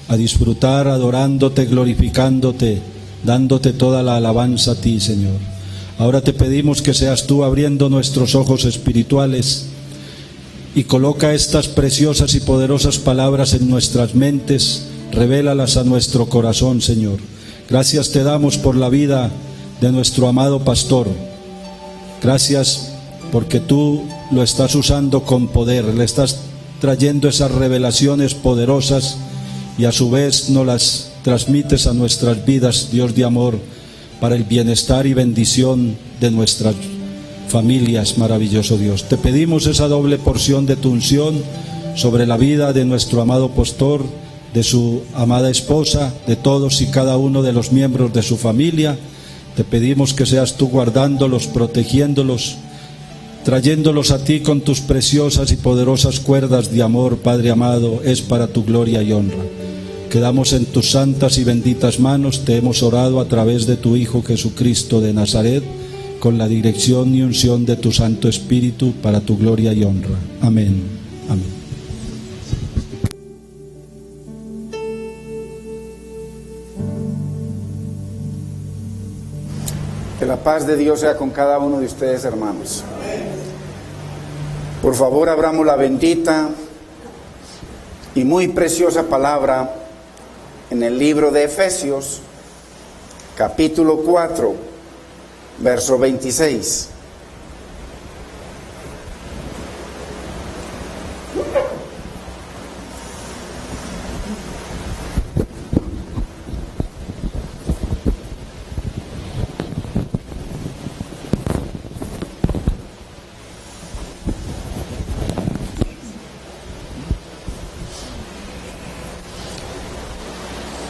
a disfrutar adorándote, glorificándote, dándote toda la alabanza a ti, Señor. Ahora te pedimos que seas tú abriendo nuestros ojos espirituales y coloca estas preciosas y poderosas palabras en nuestras mentes, revélalas a nuestro corazón, Señor. Gracias te damos por la vida de nuestro amado pastor. Gracias porque tú lo estás usando con poder, le estás trayendo esas revelaciones poderosas y a su vez nos las transmites a nuestras vidas, Dios de amor, para el bienestar y bendición de nuestras familias, maravilloso Dios. Te pedimos esa doble porción de tu unción sobre la vida de nuestro amado pastor, de su amada esposa, de todos y cada uno de los miembros de su familia. Te pedimos que seas tú guardándolos, protegiéndolos, trayéndolos a ti con tus preciosas y poderosas cuerdas de amor, Padre amado, es para tu gloria y honra. Quedamos en tus santas y benditas manos, te hemos orado a través de tu Hijo Jesucristo de Nazaret, con la dirección y unción de tu Santo Espíritu, para tu gloria y honra. Amén. Amén. Que la paz de Dios sea con cada uno de ustedes, hermanos. Por favor, abramos la bendita y muy preciosa palabra en el libro de Efesios, capítulo 4, verso 26.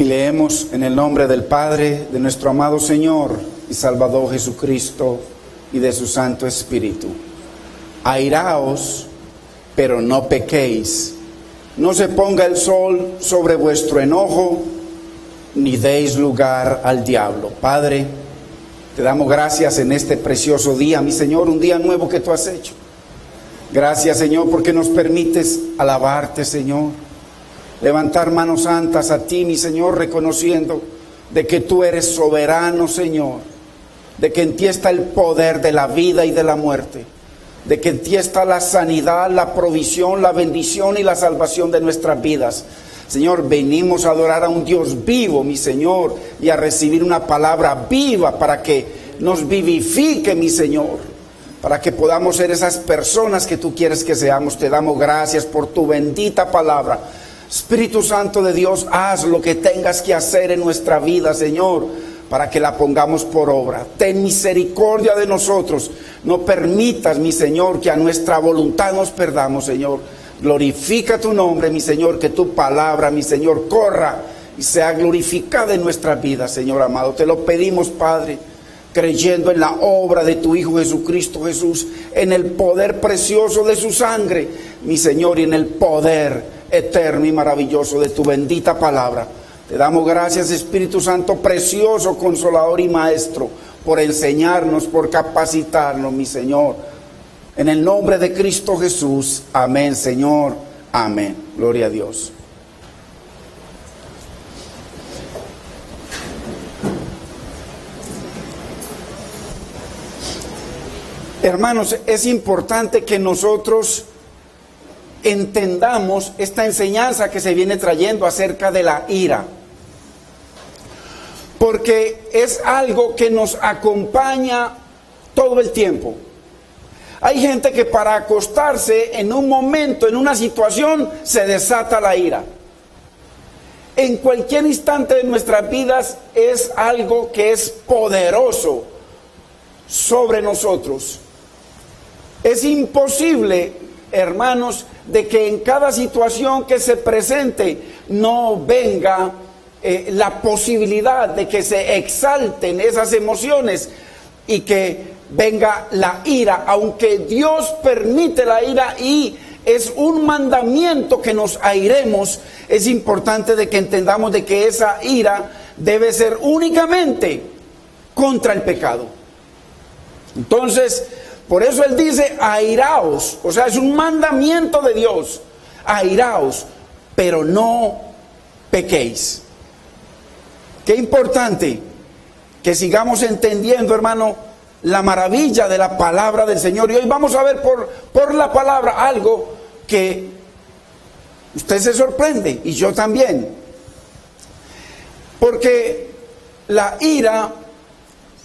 Y leemos en el nombre del Padre, de nuestro amado Señor y Salvador Jesucristo y de su Santo Espíritu. Airaos, pero no pequéis. No se ponga el sol sobre vuestro enojo, ni deis lugar al diablo. Padre, te damos gracias en este precioso día, mi Señor, un día nuevo que tú has hecho. Gracias, Señor, porque nos permites alabarte, Señor. Levantar manos santas a ti, mi Señor, reconociendo de que tú eres soberano, Señor, de que en ti está el poder de la vida y de la muerte, de que en ti está la sanidad, la provisión, la bendición y la salvación de nuestras vidas. Señor, venimos a adorar a un Dios vivo, mi Señor, y a recibir una palabra viva para que nos vivifique, mi Señor, para que podamos ser esas personas que tú quieres que seamos. Te damos gracias por tu bendita palabra. Espíritu Santo de Dios, haz lo que tengas que hacer en nuestra vida, Señor, para que la pongamos por obra. Ten misericordia de nosotros. No permitas, mi Señor, que a nuestra voluntad nos perdamos, Señor. Glorifica tu nombre, mi Señor, que tu palabra, mi Señor, corra y sea glorificada en nuestra vida, Señor amado. Te lo pedimos, Padre, creyendo en la obra de tu Hijo Jesucristo Jesús, en el poder precioso de su sangre, mi Señor, y en el poder eterno y maravilloso de tu bendita palabra. Te damos gracias, Espíritu Santo, precioso, consolador y maestro, por enseñarnos, por capacitarnos, mi Señor. En el nombre de Cristo Jesús, amén, Señor, amén. Gloria a Dios. Hermanos, es importante que nosotros entendamos esta enseñanza que se viene trayendo acerca de la ira, porque es algo que nos acompaña todo el tiempo. Hay gente que para acostarse en un momento, en una situación, se desata la ira. En cualquier instante de nuestras vidas es algo que es poderoso sobre nosotros. Es imposible, hermanos, de que en cada situación que se presente no venga la posibilidad de que se exalten esas emociones y que venga la ira, aunque Dios permite la ira y es un mandamiento que nos airemos. Es importante de que entendamos de que esa ira debe ser únicamente contra el pecado. Entonces, por eso Él dice, airaos, o sea, es un mandamiento de Dios, airaos, pero no pequéis. Qué importante que sigamos entendiendo, hermano, la maravilla de la palabra del Señor. Y hoy vamos a ver por la palabra algo que usted se sorprende, y yo también. Porque la ira,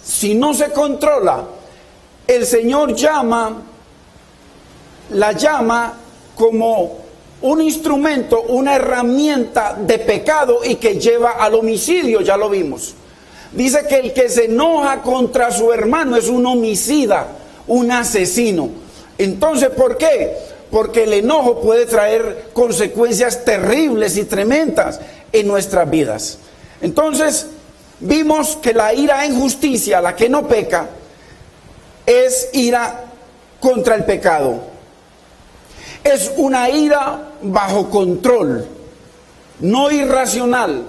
si no se controla, el Señor la llama como un instrumento, una herramienta de pecado y que lleva al homicidio, ya lo vimos. Dice que el que se enoja contra su hermano es un homicida, un asesino. Entonces, ¿por qué? Porque el enojo puede traer consecuencias terribles y tremendas en nuestras vidas. Entonces, vimos que la ira en justicia, la que no peca, es ira contra el pecado. Es una ira bajo control, no irracional.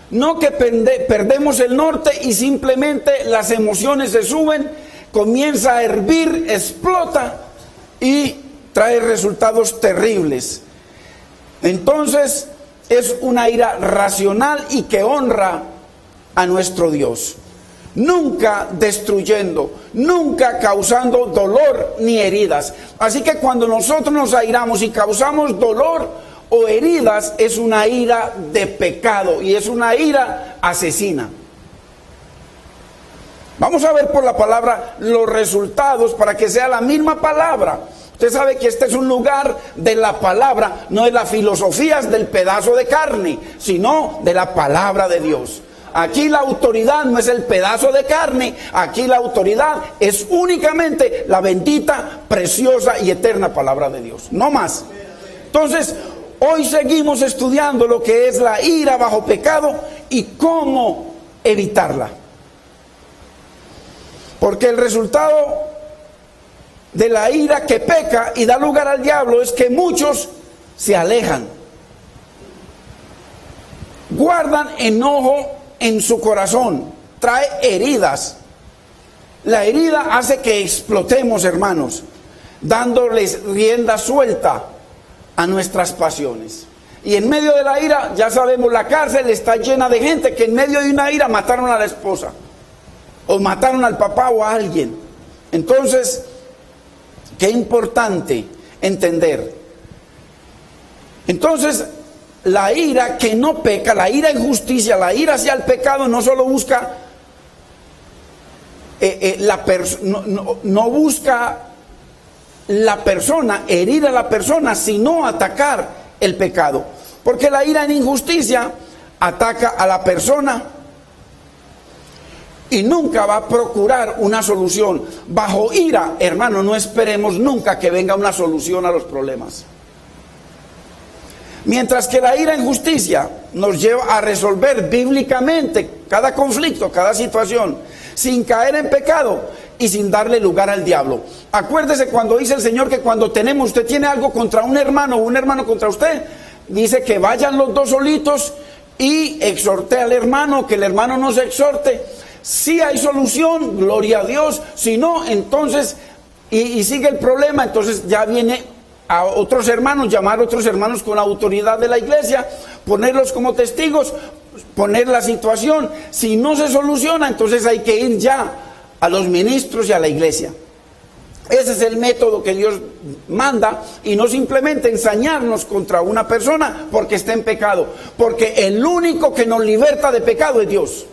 No que perdemos el norte y simplemente las emociones se suben, comienza a hervir, explota y trae resultados terribles. Entonces es una ira racional y que honra a nuestro Dios. Nunca destruyendo, nunca causando dolor ni heridas. Así que cuando nosotros nos airamos y causamos dolor o heridas, es una ira de pecado y es una ira asesina. Vamos a ver por la palabra los resultados para que sea la misma palabra. Usted sabe que este es un lugar de la palabra, no de las filosofías del pedazo de carne, sino de la palabra de Dios. Aquí la autoridad no es el pedazo de carne, aquí la autoridad es únicamente la bendita, preciosa y eterna palabra de Dios, no más. Entonces, hoy seguimos estudiando lo que es la ira bajo pecado y cómo evitarla. Porque el resultado de la ira que peca y da lugar al diablo es que muchos se alejan, guardan enojo en su corazón, trae heridas. La herida hace que explotemos, hermanos, dándoles rienda suelta a nuestras pasiones. Y en medio de la ira, ya sabemos, la cárcel está llena de gente que en medio de una ira mataron a la esposa, o mataron al papá o a alguien. Entonces, qué importante entender. Entonces, la ira que no peca, la ira en justicia, la ira hacia el pecado, no solo busca no busca la persona, herir a la persona, sino atacar el pecado. Porque la ira en injusticia ataca a la persona y nunca va a procurar una solución. Bajo ira, hermano, no esperemos nunca que venga una solución a los problemas. Mientras que la ira en justicia nos lleva a resolver bíblicamente cada conflicto, cada situación, sin caer en pecado y sin darle lugar al diablo. Acuérdese cuando dice el Señor que cuando usted tiene algo contra un hermano o un hermano contra usted, dice que vayan los dos solitos y exhorte al hermano, que el hermano no se exhorte. Si hay solución, gloria a Dios. Si no, entonces, y sigue el problema, entonces ya viene a otros hermanos, llamar a otros hermanos con la autoridad de la iglesia, ponerlos como testigos, poner la situación. Si no se soluciona, entonces hay que ir ya a los ministros y a la iglesia. Ese es el método que Dios manda, y no simplemente ensañarnos contra una persona porque está en pecado, porque el único que nos liberta de pecado es Dios.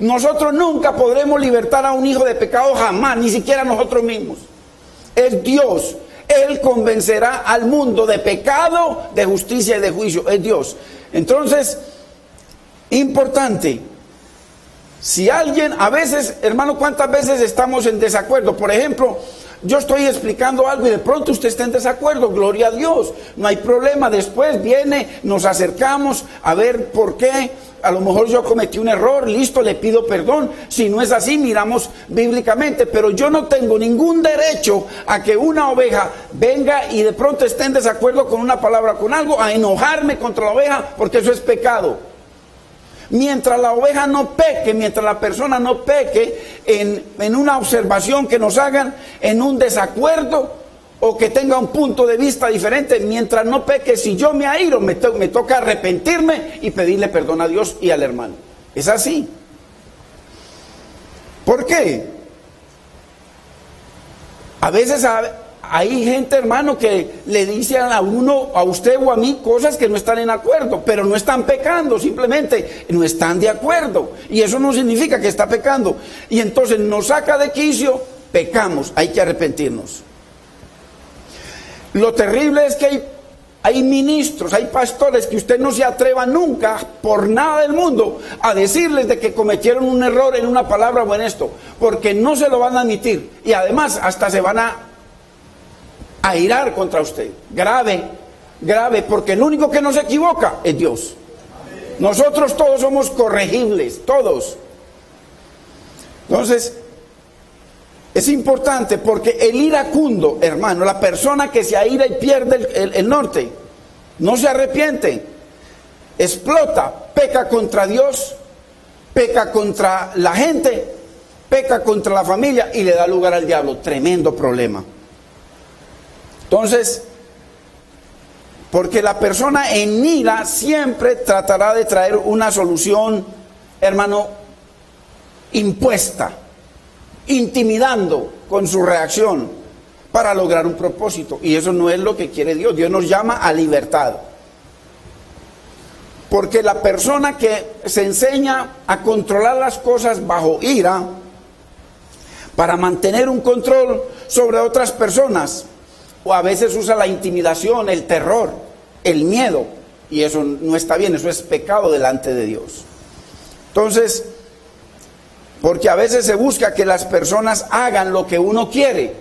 Nosotros nunca podremos libertar a un hijo de pecado, jamás, ni siquiera nosotros mismos. Es Dios. Él convencerá al mundo de pecado, de justicia y de juicio. Es Dios. Entonces, importante. Si alguien, a veces, hermano, ¿cuántas veces estamos en desacuerdo? Por ejemplo, yo estoy explicando algo y de pronto usted está en desacuerdo. Gloria a Dios. No hay problema. Después viene, nos acercamos a ver por qué. A lo mejor yo cometí un error, listo, le pido perdón. Si no es así, miramos bíblicamente. Pero yo no tengo ningún derecho a que una oveja venga y de pronto esté en desacuerdo con una palabra, con algo, a enojarme contra la oveja, porque eso es pecado. Mientras la oveja no peque, mientras la persona no peque en una observación que nos hagan, en un desacuerdo, o que tenga un punto de vista diferente, mientras no peque, si yo me airo, me toca arrepentirme y pedirle perdón a Dios y al hermano. Es así. ¿Por qué? A veces hay gente, hermano, que le dice a uno, a usted o a mí, cosas que no están en acuerdo, pero no están pecando, simplemente no están de acuerdo. Y eso no significa que está pecando. Y entonces nos saca de quicio, pecamos, hay que arrepentirnos. Lo terrible es que hay ministros, hay pastores que usted no se atreva nunca, por nada del mundo, a decirles de que cometieron un error en una palabra o en esto, porque no se lo van a admitir. Y además hasta se van a airar contra usted. Grave, grave, porque el único que no se equivoca es Dios. Nosotros todos somos corregibles, todos. Entonces, es importante porque el iracundo, hermano, la persona que se aira y pierde el norte, no se arrepiente, explota, peca contra Dios, peca contra la gente, peca contra la familia y le da lugar al diablo. Tremendo problema. Entonces, porque la persona en ira siempre tratará de traer una solución, hermano, impuesta, intimidando con su reacción para lograr un propósito. Y eso no es lo que quiere Dios. Dios nos llama a libertad. Porque la persona que se enseña a controlar las cosas bajo ira, para mantener un control sobre otras personas, o a veces usa la intimidación, el terror, el miedo, y eso no está bien, eso es pecado delante de Dios. Entonces, porque a veces se busca que las personas hagan lo que uno quiere.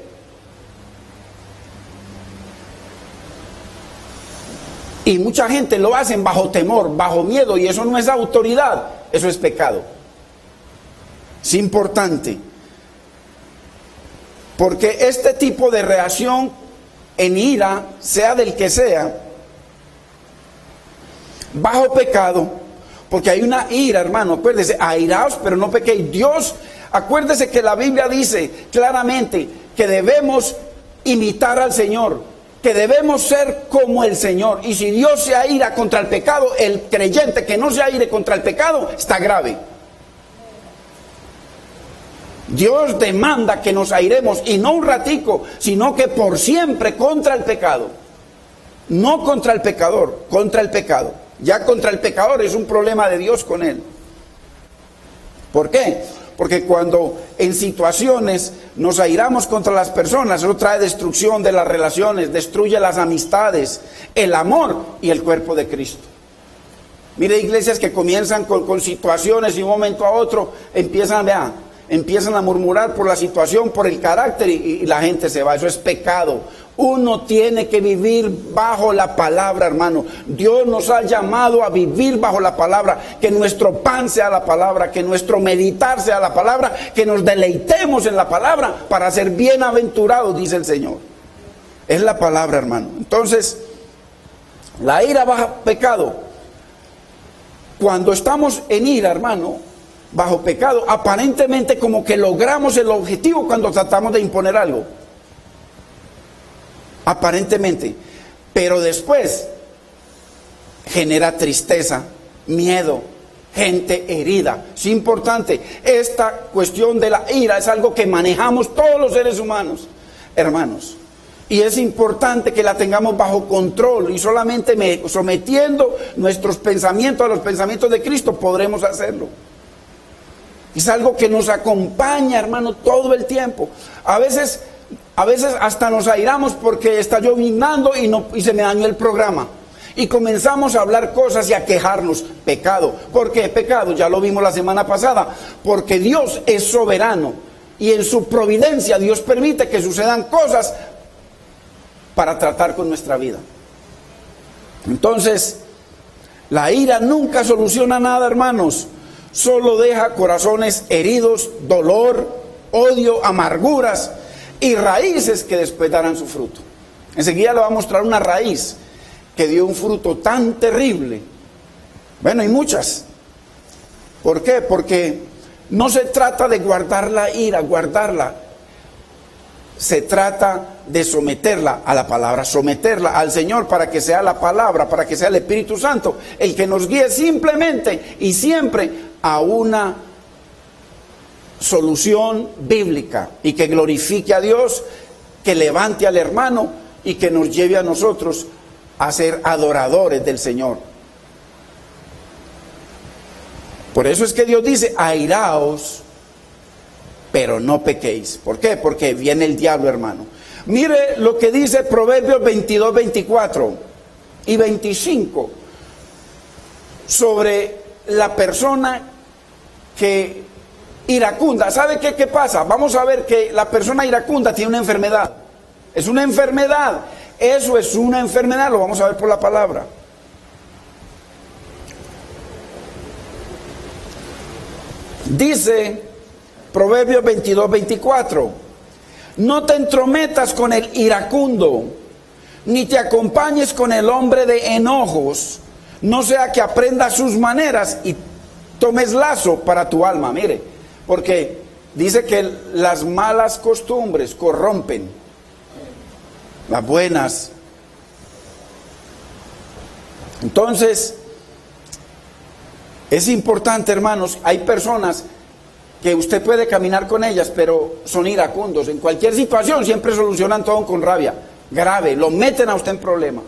Y mucha gente lo hacen bajo temor, bajo miedo, y eso no es autoridad, eso es pecado. Es importante. Porque este tipo de reacción en ira, sea del que sea, bajo pecado, porque hay una ira, hermano, acuérdese, airaos, pero no pequéis. Dios, acuérdese que la Biblia dice claramente que debemos imitar al Señor, que debemos ser como el Señor. Y si Dios se aira contra el pecado, el creyente que no se aire contra el pecado está grave. Dios demanda que nos airemos, y no un ratico, sino que por siempre contra el pecado. No contra el pecador, contra el pecado. Ya contra el pecador es un problema de Dios con él. ¿Por qué? Porque cuando en situaciones nos airamos contra las personas, eso trae destrucción de las relaciones, destruye las amistades, el amor y el cuerpo de Cristo. Mire, iglesias que comienzan con situaciones y de un momento a otro empiezan a murmurar por la situación, por el carácter, y la gente se va. Eso es pecado. Uno tiene que vivir bajo la palabra, hermano. Dios nos ha llamado a vivir bajo la palabra, que nuestro pan sea la palabra, que nuestro meditar sea la palabra, que nos deleitemos en la palabra para ser bienaventurados, dice el Señor. Es la palabra, hermano. Entonces, la ira bajo pecado. Cuando estamos en ira, hermano, bajo pecado, aparentemente como que logramos el objetivo cuando tratamos de imponer algo. Aparentemente. Pero después genera tristeza, miedo, gente herida. Es importante. Esta cuestión de la ira es algo que manejamos todos los seres humanos, hermanos. Y es importante que la tengamos bajo control, y solamente sometiendo nuestros pensamientos a los pensamientos de Cristo podremos hacerlo. Es algo que nos acompaña, hermano, todo el tiempo. A veces hasta nos airamos porque está lloviznando y se me dañó el programa. Y comenzamos a hablar cosas y a quejarnos. Pecado. ¿Por qué pecado? Ya lo vimos la semana pasada. Porque Dios es soberano. Y en su providencia Dios permite que sucedan cosas para tratar con nuestra vida. Entonces, la ira nunca soluciona nada, hermanos. Solo deja corazones heridos, dolor, odio, amarguras y raíces que después darán su fruto. Enseguida le va a mostrar una raíz que dio un fruto tan terrible. Bueno, hay muchas. ¿Por qué? Porque no se trata de guardar la ira, guardarla. se trata de someterla a la palabra, someterla al Señor para que sea la palabra, para que sea el Espíritu Santo el que nos guíe simplemente y siempre a una solución bíblica y que glorifique a Dios, que levante al hermano y que nos lleve a nosotros a ser adoradores del Señor. Por eso es que Dios dice: airaos, pero no pequéis. ¿Por qué? Porque viene el diablo, hermano. Mire lo que dice Proverbios 22, 24 y 25 sobre la persona que iracunda. ¿Sabe qué pasa? Vamos a ver que la persona iracunda tiene una enfermedad. Es una enfermedad. Eso es una enfermedad, lo vamos a ver por la palabra. Dice Proverbios 22, 24: no te entrometas con el iracundo, ni te acompañes con el hombre de enojos, no sea que aprendas sus maneras y tomes lazo para tu alma. Mire, porque dice que las malas costumbres corrompen, las buenas. Entonces, es importante, hermanos, hay personas que usted puede caminar con ellas, pero son iracundos. En cualquier situación siempre solucionan todo con rabia grave, lo meten a usted en problema.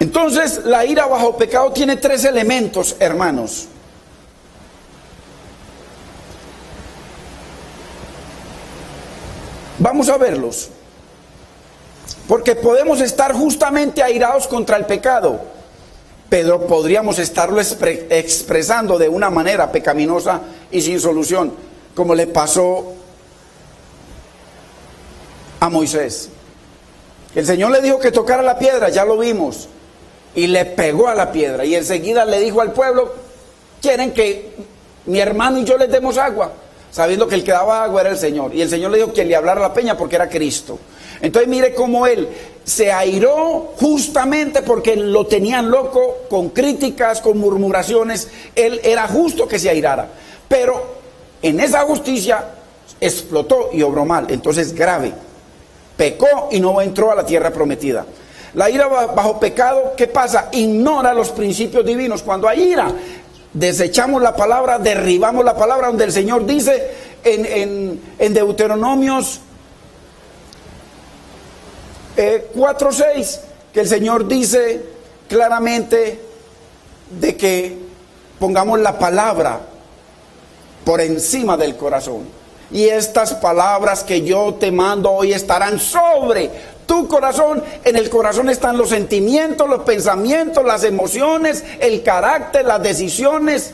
Entonces, la ira bajo pecado tiene 3 elementos, hermanos. Vamos a verlos, porque podemos estar justamente airados contra el pecado, pero podríamos estarlo expresando de una manera pecaminosa y sin solución, como le pasó a Moisés. El Señor le dijo que tocara la piedra, ya lo vimos, y le pegó a la piedra, y enseguida le dijo al pueblo: ¿quieren que mi hermano y yo les demos agua? Sabiendo que el que daba agua era el Señor, y el Señor le dijo que le hablara a la peña porque era Cristo. Entonces mire cómo él se airó justamente porque lo tenían loco, con críticas, con murmuraciones. Él era justo que se airara, pero en esa justicia explotó y obró mal. Entonces grave, pecó y no entró a la tierra prometida. La ira bajo pecado, ¿qué pasa? Ignora los principios divinos. Cuando hay ira, desechamos la palabra, derribamos la palabra, donde el Señor dice en Deuteronomios 4:6, que el Señor dice claramente de que pongamos la palabra por encima del corazón. Y estas palabras que yo te mando hoy estarán sobre tu corazón. En el corazón están los sentimientos, los pensamientos, las emociones, el carácter, las decisiones.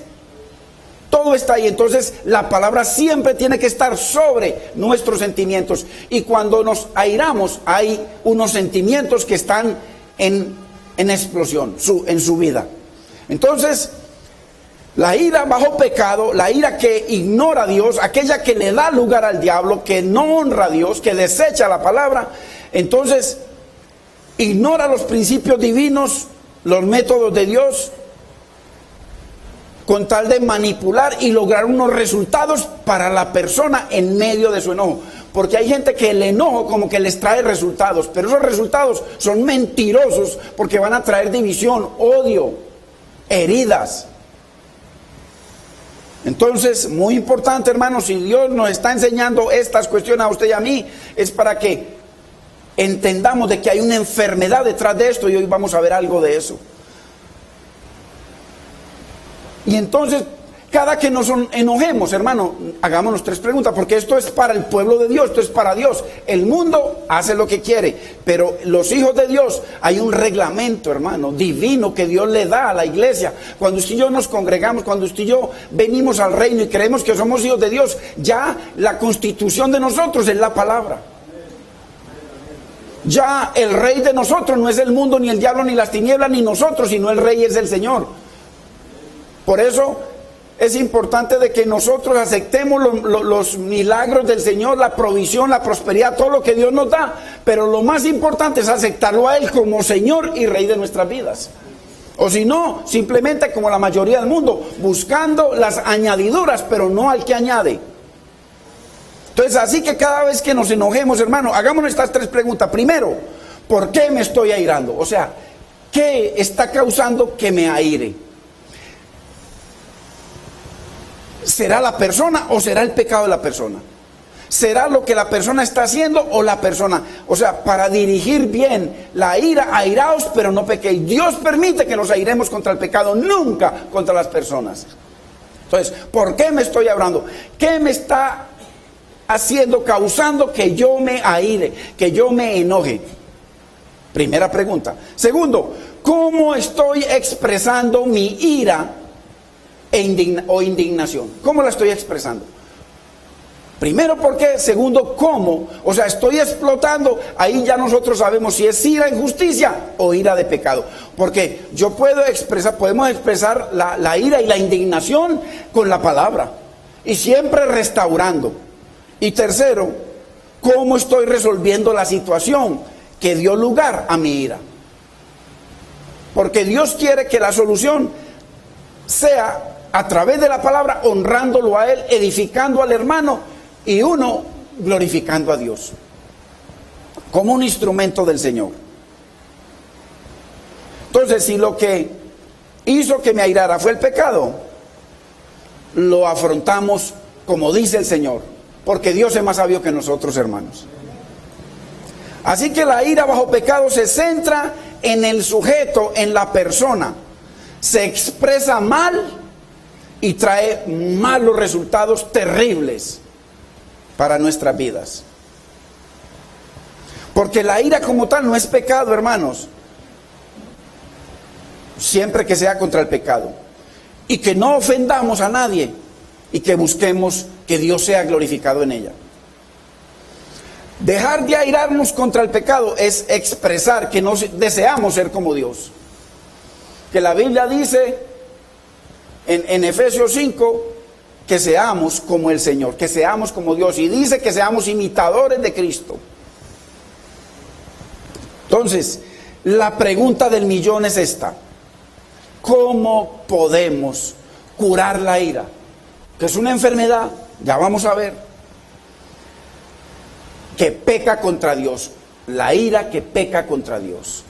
Todo está ahí. Entonces la palabra siempre tiene que estar sobre nuestros sentimientos. Y cuando nos airamos, hay unos sentimientos que están en explosión en su vida. Entonces, la ira bajo pecado, la ira que ignora a Dios, aquella que le da lugar al diablo, que no honra a Dios, que desecha la palabra, entonces ignora los principios divinos, los métodos de Dios, con tal de manipular y lograr unos resultados para la persona en medio de su enojo. Porque hay gente que el enojo como que les trae resultados, pero esos resultados son mentirosos, porque van a traer división, odio, heridas. Entonces, muy importante, hermanos, si Dios nos está enseñando estas cuestiones a usted y a mí, es para que entendamos de que hay una enfermedad detrás de esto, y hoy vamos a ver algo de eso. Y entonces, cada que nos enojemos, hermano, hagámonos 3 preguntas, porque esto es para el pueblo de Dios, esto es para Dios. El mundo hace lo que quiere, pero los hijos de Dios, hay un reglamento, hermano, divino que Dios le da a la iglesia. Cuando usted y yo nos congregamos, cuando usted y yo venimos al reino y creemos que somos hijos de Dios, ya la constitución de nosotros es la palabra. Ya el rey de nosotros no es el mundo, ni el diablo, ni las tinieblas, ni nosotros, sino el rey es el Señor. Por eso es importante de que nosotros aceptemos los milagros del Señor, la provisión, la prosperidad, todo lo que Dios nos da. Pero lo más importante es aceptarlo a Él como Señor y Rey de nuestras vidas. O si no, simplemente como la mayoría del mundo, buscando las añadiduras, pero no al que añade. Entonces, así que cada vez que nos enojemos, hermano, hagámonos estas tres preguntas. Primero, ¿por qué me estoy airando? O sea, ¿qué está causando que me aire? ¿Será la persona o será el pecado de la persona? ¿Será lo que la persona está haciendo o la persona? O sea, para dirigir bien la ira, airaos, pero no pequéis. Dios permite que nos airemos contra el pecado, nunca contra las personas. Entonces, ¿por qué me estoy hablando? ¿Qué me está haciendo, causando que yo me aire, que yo me enoje? Primera pregunta. Segundo, ¿cómo estoy expresando mi ira o indignación? ¿Cómo la estoy expresando? Primero, ¿por qué? Segundo, ¿cómo? O sea, estoy explotando. Ahí ya nosotros sabemos si es ira en justicia o ira de pecado. Porque podemos expresar la ira y la indignación con la palabra. Y siempre restaurando. Y tercero, ¿cómo estoy resolviendo la situación que dio lugar a mi ira? Porque Dios quiere que la solución sea a través de la palabra, honrándolo a Él, edificando al hermano y uno glorificando a Dios como un instrumento del Señor. Entonces, si lo que hizo que me airara fue el pecado, lo afrontamos como dice el Señor, porque Dios es más sabio que nosotros, hermanos. Así que la ira bajo pecado se centra en el sujeto, en la persona. Se expresa mal y trae malos resultados terribles para nuestras vidas. Porque la ira como tal no es pecado, hermanos, siempre que sea contra el pecado. Y que no ofendamos a nadie y que busquemos que Dios sea glorificado en ella. Dejar de airarnos contra el pecado es expresar que no deseamos ser como Dios. Que la Biblia dice en Efesios 5 que seamos como el Señor, que seamos como Dios, y dice que seamos imitadores de Cristo. Entonces, la pregunta del millón es esta: ¿cómo podemos curar la ira? Que es una enfermedad, ya vamos a ver, que peca contra Dios. La ira que peca contra Dios,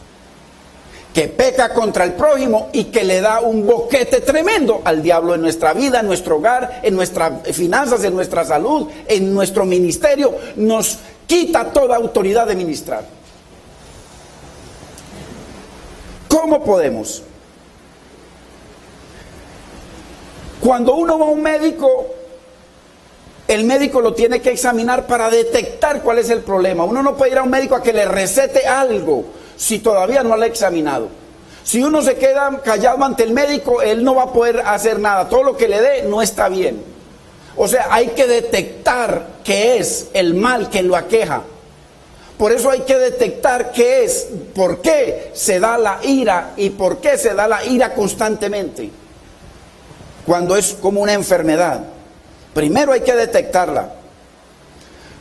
que peca contra el prójimo y que le da un boquete tremendo al diablo en nuestra vida, en nuestro hogar, en nuestras finanzas, en nuestra salud, en nuestro ministerio. Nos quita toda autoridad de ministrar. ¿Cómo podemos? Cuando uno va a un médico, el médico lo tiene que examinar para detectar cuál es el problema. Uno no puede ir a un médico a que le recete algo si todavía no lo ha examinado. Si uno se queda callado ante el médico, él no va a poder hacer nada. Todo lo que le dé no está bien. O sea, hay que detectar qué es el mal que lo aqueja. Por eso hay que detectar qué es, por qué se da la ira y por qué se da la ira constantemente. Cuando es como una enfermedad. Primero hay que detectarla.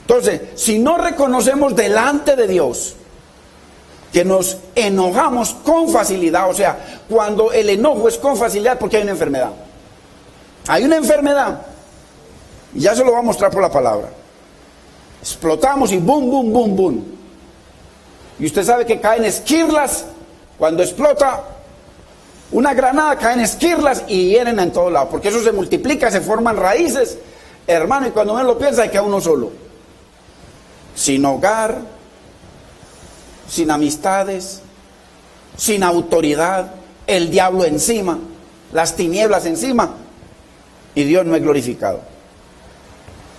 Entonces, si no reconocemos delante de Dios que nos enojamos con facilidad, o sea, cuando el enojo es con facilidad, porque hay una enfermedad. Hay una enfermedad, y ya se lo voy a mostrar por la palabra. Explotamos y boom, boom, boom, boom. Y usted sabe que caen esquirlas, cuando explota una granada, caen esquirlas y hieren en todo lado, porque eso se multiplica, se forman raíces, hermano, y cuando uno lo piensa, queda uno solo. Sin hogar, sin amistades, sin autoridad, el diablo encima, las tinieblas encima, y Dios no es glorificado.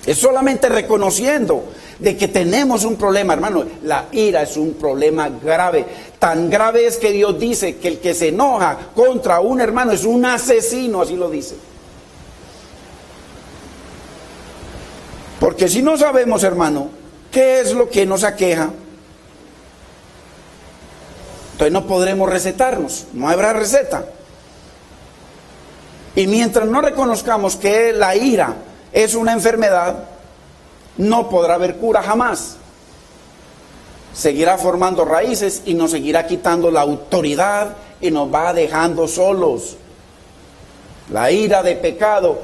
Es solamente reconociendo de que tenemos un problema, hermano. La ira es un problema grave. Tan grave es que Dios dice que el que se enoja contra un hermano es un asesino, así lo dice. Porque si no sabemos, hermano, qué es lo que nos aqueja, entonces no podremos recetarnos, no habrá receta. Y mientras no reconozcamos que la ira es una enfermedad, no podrá haber cura jamás. Seguirá formando raíces y nos seguirá quitando la autoridad y nos va dejando solos. La ira de pecado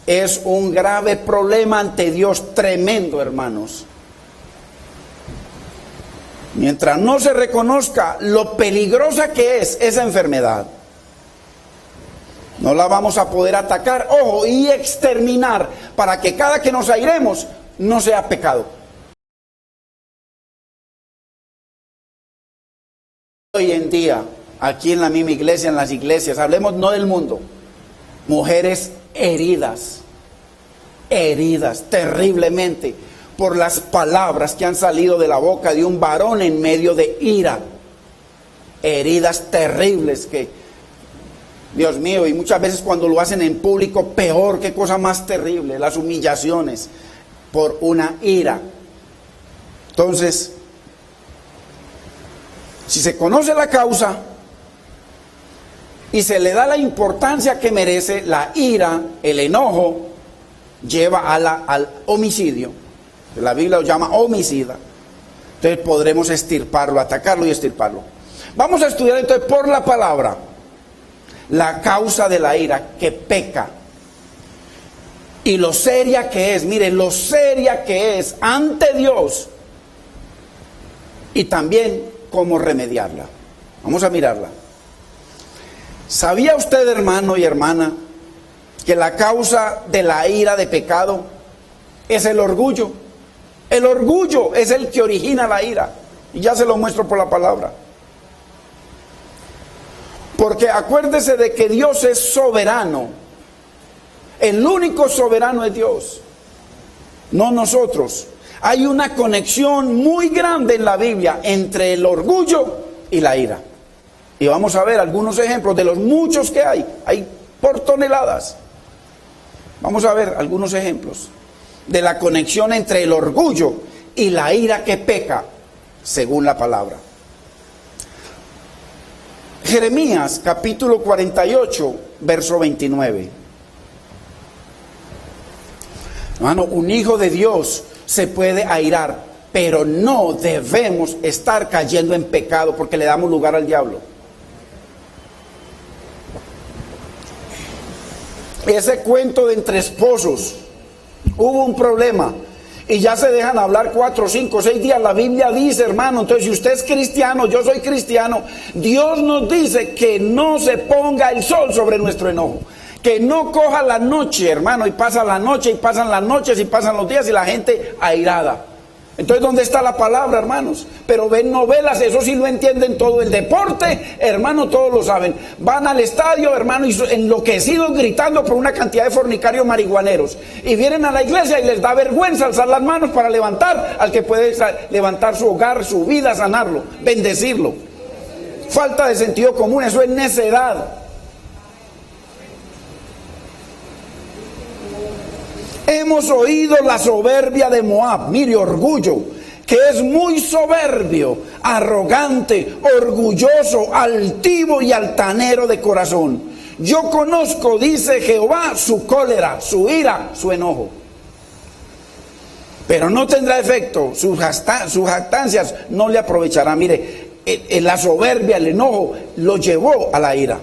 es un grave problema ante Dios, tremendo, hermanos. Mientras no se reconozca lo peligrosa que es esa enfermedad, no la vamos a poder atacar, ojo, y exterminar, para que cada que nos airemos no sea pecado. Hoy en día, aquí en la misma iglesia, en las iglesias, hablemos no del mundo, mujeres heridas terriblemente por las palabras que han salido de la boca de un varón en medio de ira, heridas terribles que, Dios mío, y muchas veces cuando lo hacen en público, peor, qué cosa más terrible, las humillaciones por una ira. Entonces, si se conoce la causa y se le da la importancia que merece, la ira, el enojo, lleva al homicidio. La Biblia lo llama homicida. Entonces podremos extirparlo, atacarlo y extirparlo. Vamos a estudiar entonces por la palabra la causa de la ira, que peca. Y lo seria que es, mire, lo seria que es ante Dios. Y también cómo remediarla. Vamos a mirarla. ¿Sabía usted, hermano y hermana, que la causa de la ira de pecado es el orgullo? El orgullo es el que origina la ira. Y ya se lo muestro por la palabra. Porque acuérdese de que Dios es soberano. El único soberano es Dios, no nosotros. Hay una conexión muy grande en la Biblia entre el orgullo y la ira. Y vamos a ver algunos ejemplos de los muchos que hay. Hay por toneladas. Vamos a ver algunos ejemplos de la conexión entre el orgullo y la ira que peca, según la palabra. Jeremías capítulo 48, verso 29. Hermano, un hijo de Dios se puede airar, pero no debemos estar cayendo en pecado porque le damos lugar al diablo. Ese cuento de entre esposos, hubo un problema y ya se dejan hablar 4, 5, 6 días. La Biblia dice, hermano, entonces si usted es cristiano, yo soy cristiano, Dios nos dice que no se ponga el sol sobre nuestro enojo, que no coja la noche, hermano, y pasa la noche y pasan las noches y pasan los días y la gente airada. Entonces, ¿dónde está la palabra, hermanos? Pero ven novelas, eso sí lo entienden todo. El deporte, hermano, todos lo saben. Van al estadio, hermano, y enloquecidos gritando por una cantidad de fornicarios marihuaneros. Y vienen a la iglesia y les da vergüenza alzar las manos para levantar al que puede levantar su hogar, su vida, sanarlo, bendecirlo. Falta de sentido común, eso es necedad. Hemos oído la soberbia de Moab, mire, orgullo, que es muy soberbio, arrogante, orgulloso, altivo y altanero de corazón. Yo conozco, dice Jehová, su cólera, su ira, su enojo. Pero no tendrá efecto, sus jactancias no le aprovecharán. Mire, la soberbia, el enojo, lo llevó a la ira.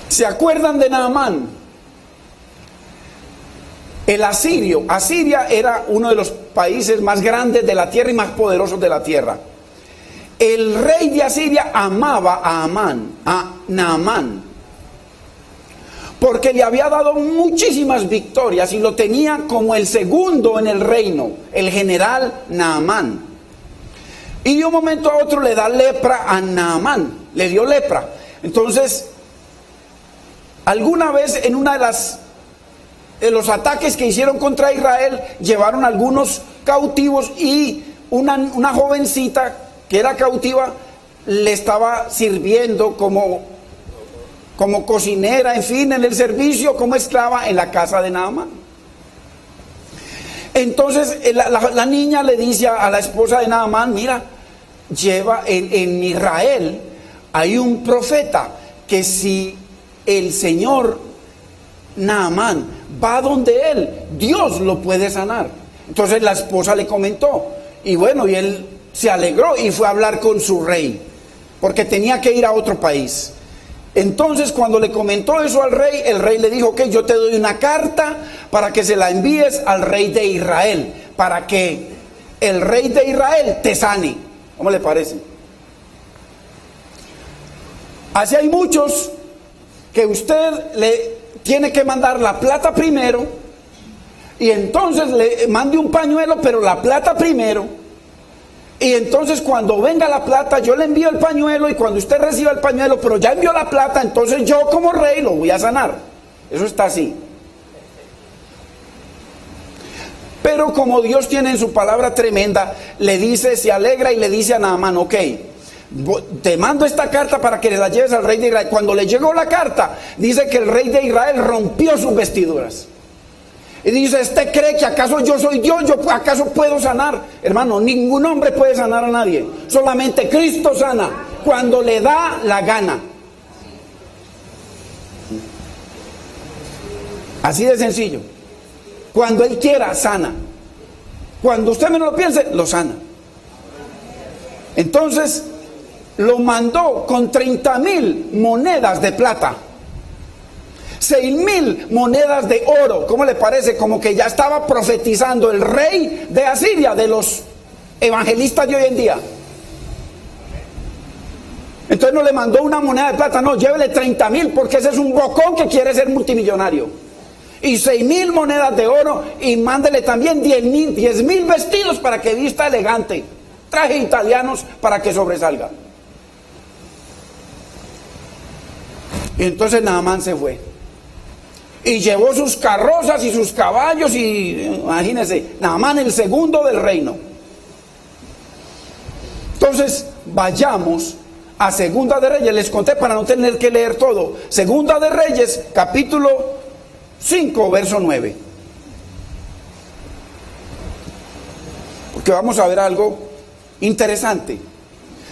¿Se acuerdan de Naamán? El asirio. Asiria era uno de los países más grandes de la tierra y más poderosos de la tierra. El rey de Asiria amaba a Naamán, porque le había dado muchísimas victorias y lo tenía como el segundo en el reino, el general Naamán. Y de un momento a otro le da lepra a Naamán, le dio lepra. Entonces, alguna vez en una de los ataques que hicieron contra Israel, llevaron algunos cautivos y una jovencita que era cautiva le estaba sirviendo como cocinera, en fin, en el servicio, como esclava en la casa de Naamán. Entonces la niña le dice a la esposa de Naamán, mira, lleva en Israel hay un profeta que si el señor Naamán va donde él, Dios lo puede sanar. Entonces la esposa le comentó, y bueno, y él se alegró y fue a hablar con su rey, porque tenía que ir a otro país. Entonces cuando le comentó eso al rey, el rey le dijo: ok, yo te doy una carta para que se la envíes al rey de Israel, para que el rey de Israel te sane. ¿Cómo le parece? Así hay muchos que usted le tiene que mandar la plata primero, y entonces le mande un pañuelo, pero la plata primero. Y entonces cuando venga la plata, yo le envío el pañuelo, y cuando usted reciba el pañuelo, pero ya envió la plata, entonces yo como rey lo voy a sanar. Eso está así. Pero como Dios tiene en su palabra tremenda, le dice, se alegra y le dice a Naamán: ok, te mando esta carta para que la lleves al rey de Israel. Cuando le llegó la carta, dice que el rey de Israel rompió sus vestiduras. Y dice: ¿usted cree que acaso yo soy Dios? ¿Yo acaso puedo sanar? Hermano, ningún hombre puede sanar a nadie. Solamente Cristo sana cuando le da la gana. Así de sencillo. Cuando Él quiera, sana. Cuando usted menos lo piense, lo sana. Entonces, lo mandó con 30,000 monedas de plata, 6,000 monedas de oro. ¿Cómo le parece? Como que ya estaba profetizando el rey de Asiria, de los evangelistas de hoy en día. Entonces no le mandó una moneda de plata, no, llévele 30,000, porque ese es un bocón que quiere ser multimillonario. Y 6,000 monedas de oro, y mándele también 10,000 vestidos para que vista elegante, trajes italianos para que sobresalga. Y entonces Naamán se fue. Y llevó sus carrozas y sus caballos, y imagínense, Naamán, el segundo del reino. Entonces, vayamos a Segunda de Reyes. Les conté para no tener que leer todo. Segunda de Reyes, capítulo 5, verso 9. Porque vamos a ver algo interesante.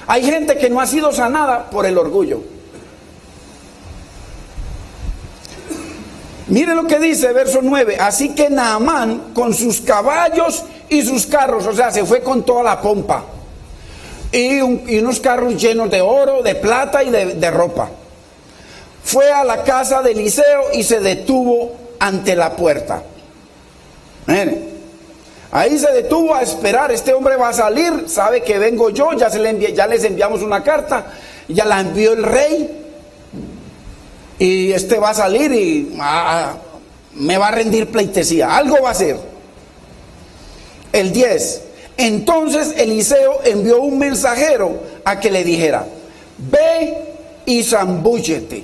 Hay gente que no ha sido sanada por el orgullo. Mire lo que dice verso 9. Así que Naamán, con sus caballos y sus carros, o sea, se fue con toda la pompa, y unos carros llenos de oro, de plata y de ropa, fue a la casa de Eliseo y se detuvo ante la puerta. Miren, ahí se detuvo a esperar. Este hombre va a salir, sabe que vengo yo, ya les enviamos una carta, ya la envió el rey, y este va a salir y me va a rendir pleitesía, algo va a hacer. El 10. Entonces Eliseo envió un mensajero a que le dijera: ve y zambúllete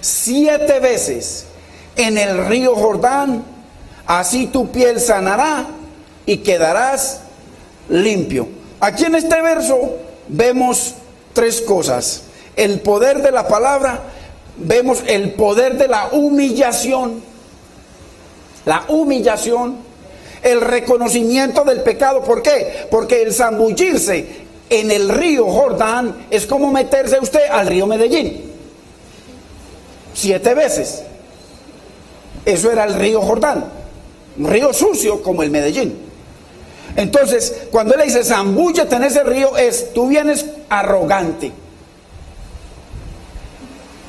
7 veces en el río Jordán, así tu piel sanará y quedarás limpio. Aquí en este verso vemos 3 cosas: el poder de la palabra, vemos el poder de la humillación, el reconocimiento del pecado. ¿Por qué? Porque el zambullirse en el río Jordán es como meterse usted al río Medellín 7 veces. Eso era el río Jordán, un río sucio como el Medellín. Entonces, cuando él le dice zambúllete en ese río, tú vienes arrogante,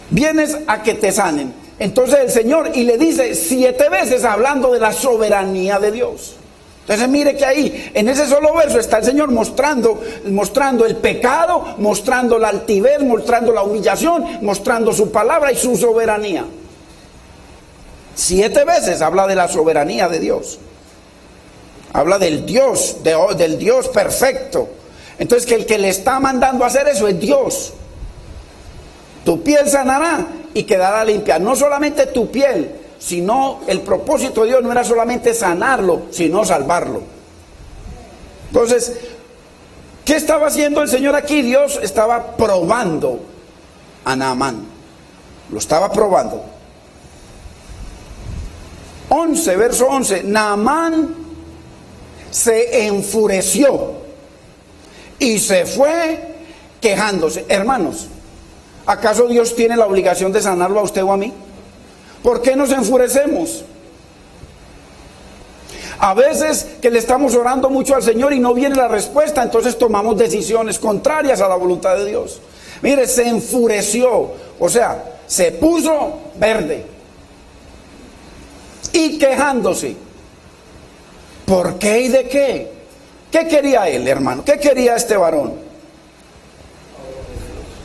vienes a que te sanen. Entonces el Señor, y le dice 7 veces, hablando de la soberanía de Dios. Entonces mire que ahí, en ese solo verso, está el Señor mostrando el pecado, mostrando la altivez, mostrando la humillación, mostrando su palabra y su soberanía. 7 veces habla de la soberanía de Dios. Habla del Dios, del Dios perfecto. Entonces que el que le está mandando a hacer eso es Dios. Tu piel sanará y quedará limpia. No solamente tu piel, sino el propósito de Dios no era solamente sanarlo, sino salvarlo. Entonces, ¿qué estaba haciendo el Señor aquí? Dios estaba probando a Naamán. Lo estaba probando. 11, verso 11. Naamán se enfureció y se fue quejándose. Hermanos, ¿acaso Dios tiene la obligación de sanarlo a usted o a mí? ¿Por qué nos enfurecemos? A veces que le estamos orando mucho al Señor y no viene la respuesta, entonces tomamos decisiones contrarias a la voluntad de Dios. Mire, se enfureció, o sea, se puso verde y quejándose. ¿Por qué y de qué? ¿Qué quería él, hermano? ¿Qué quería este varón?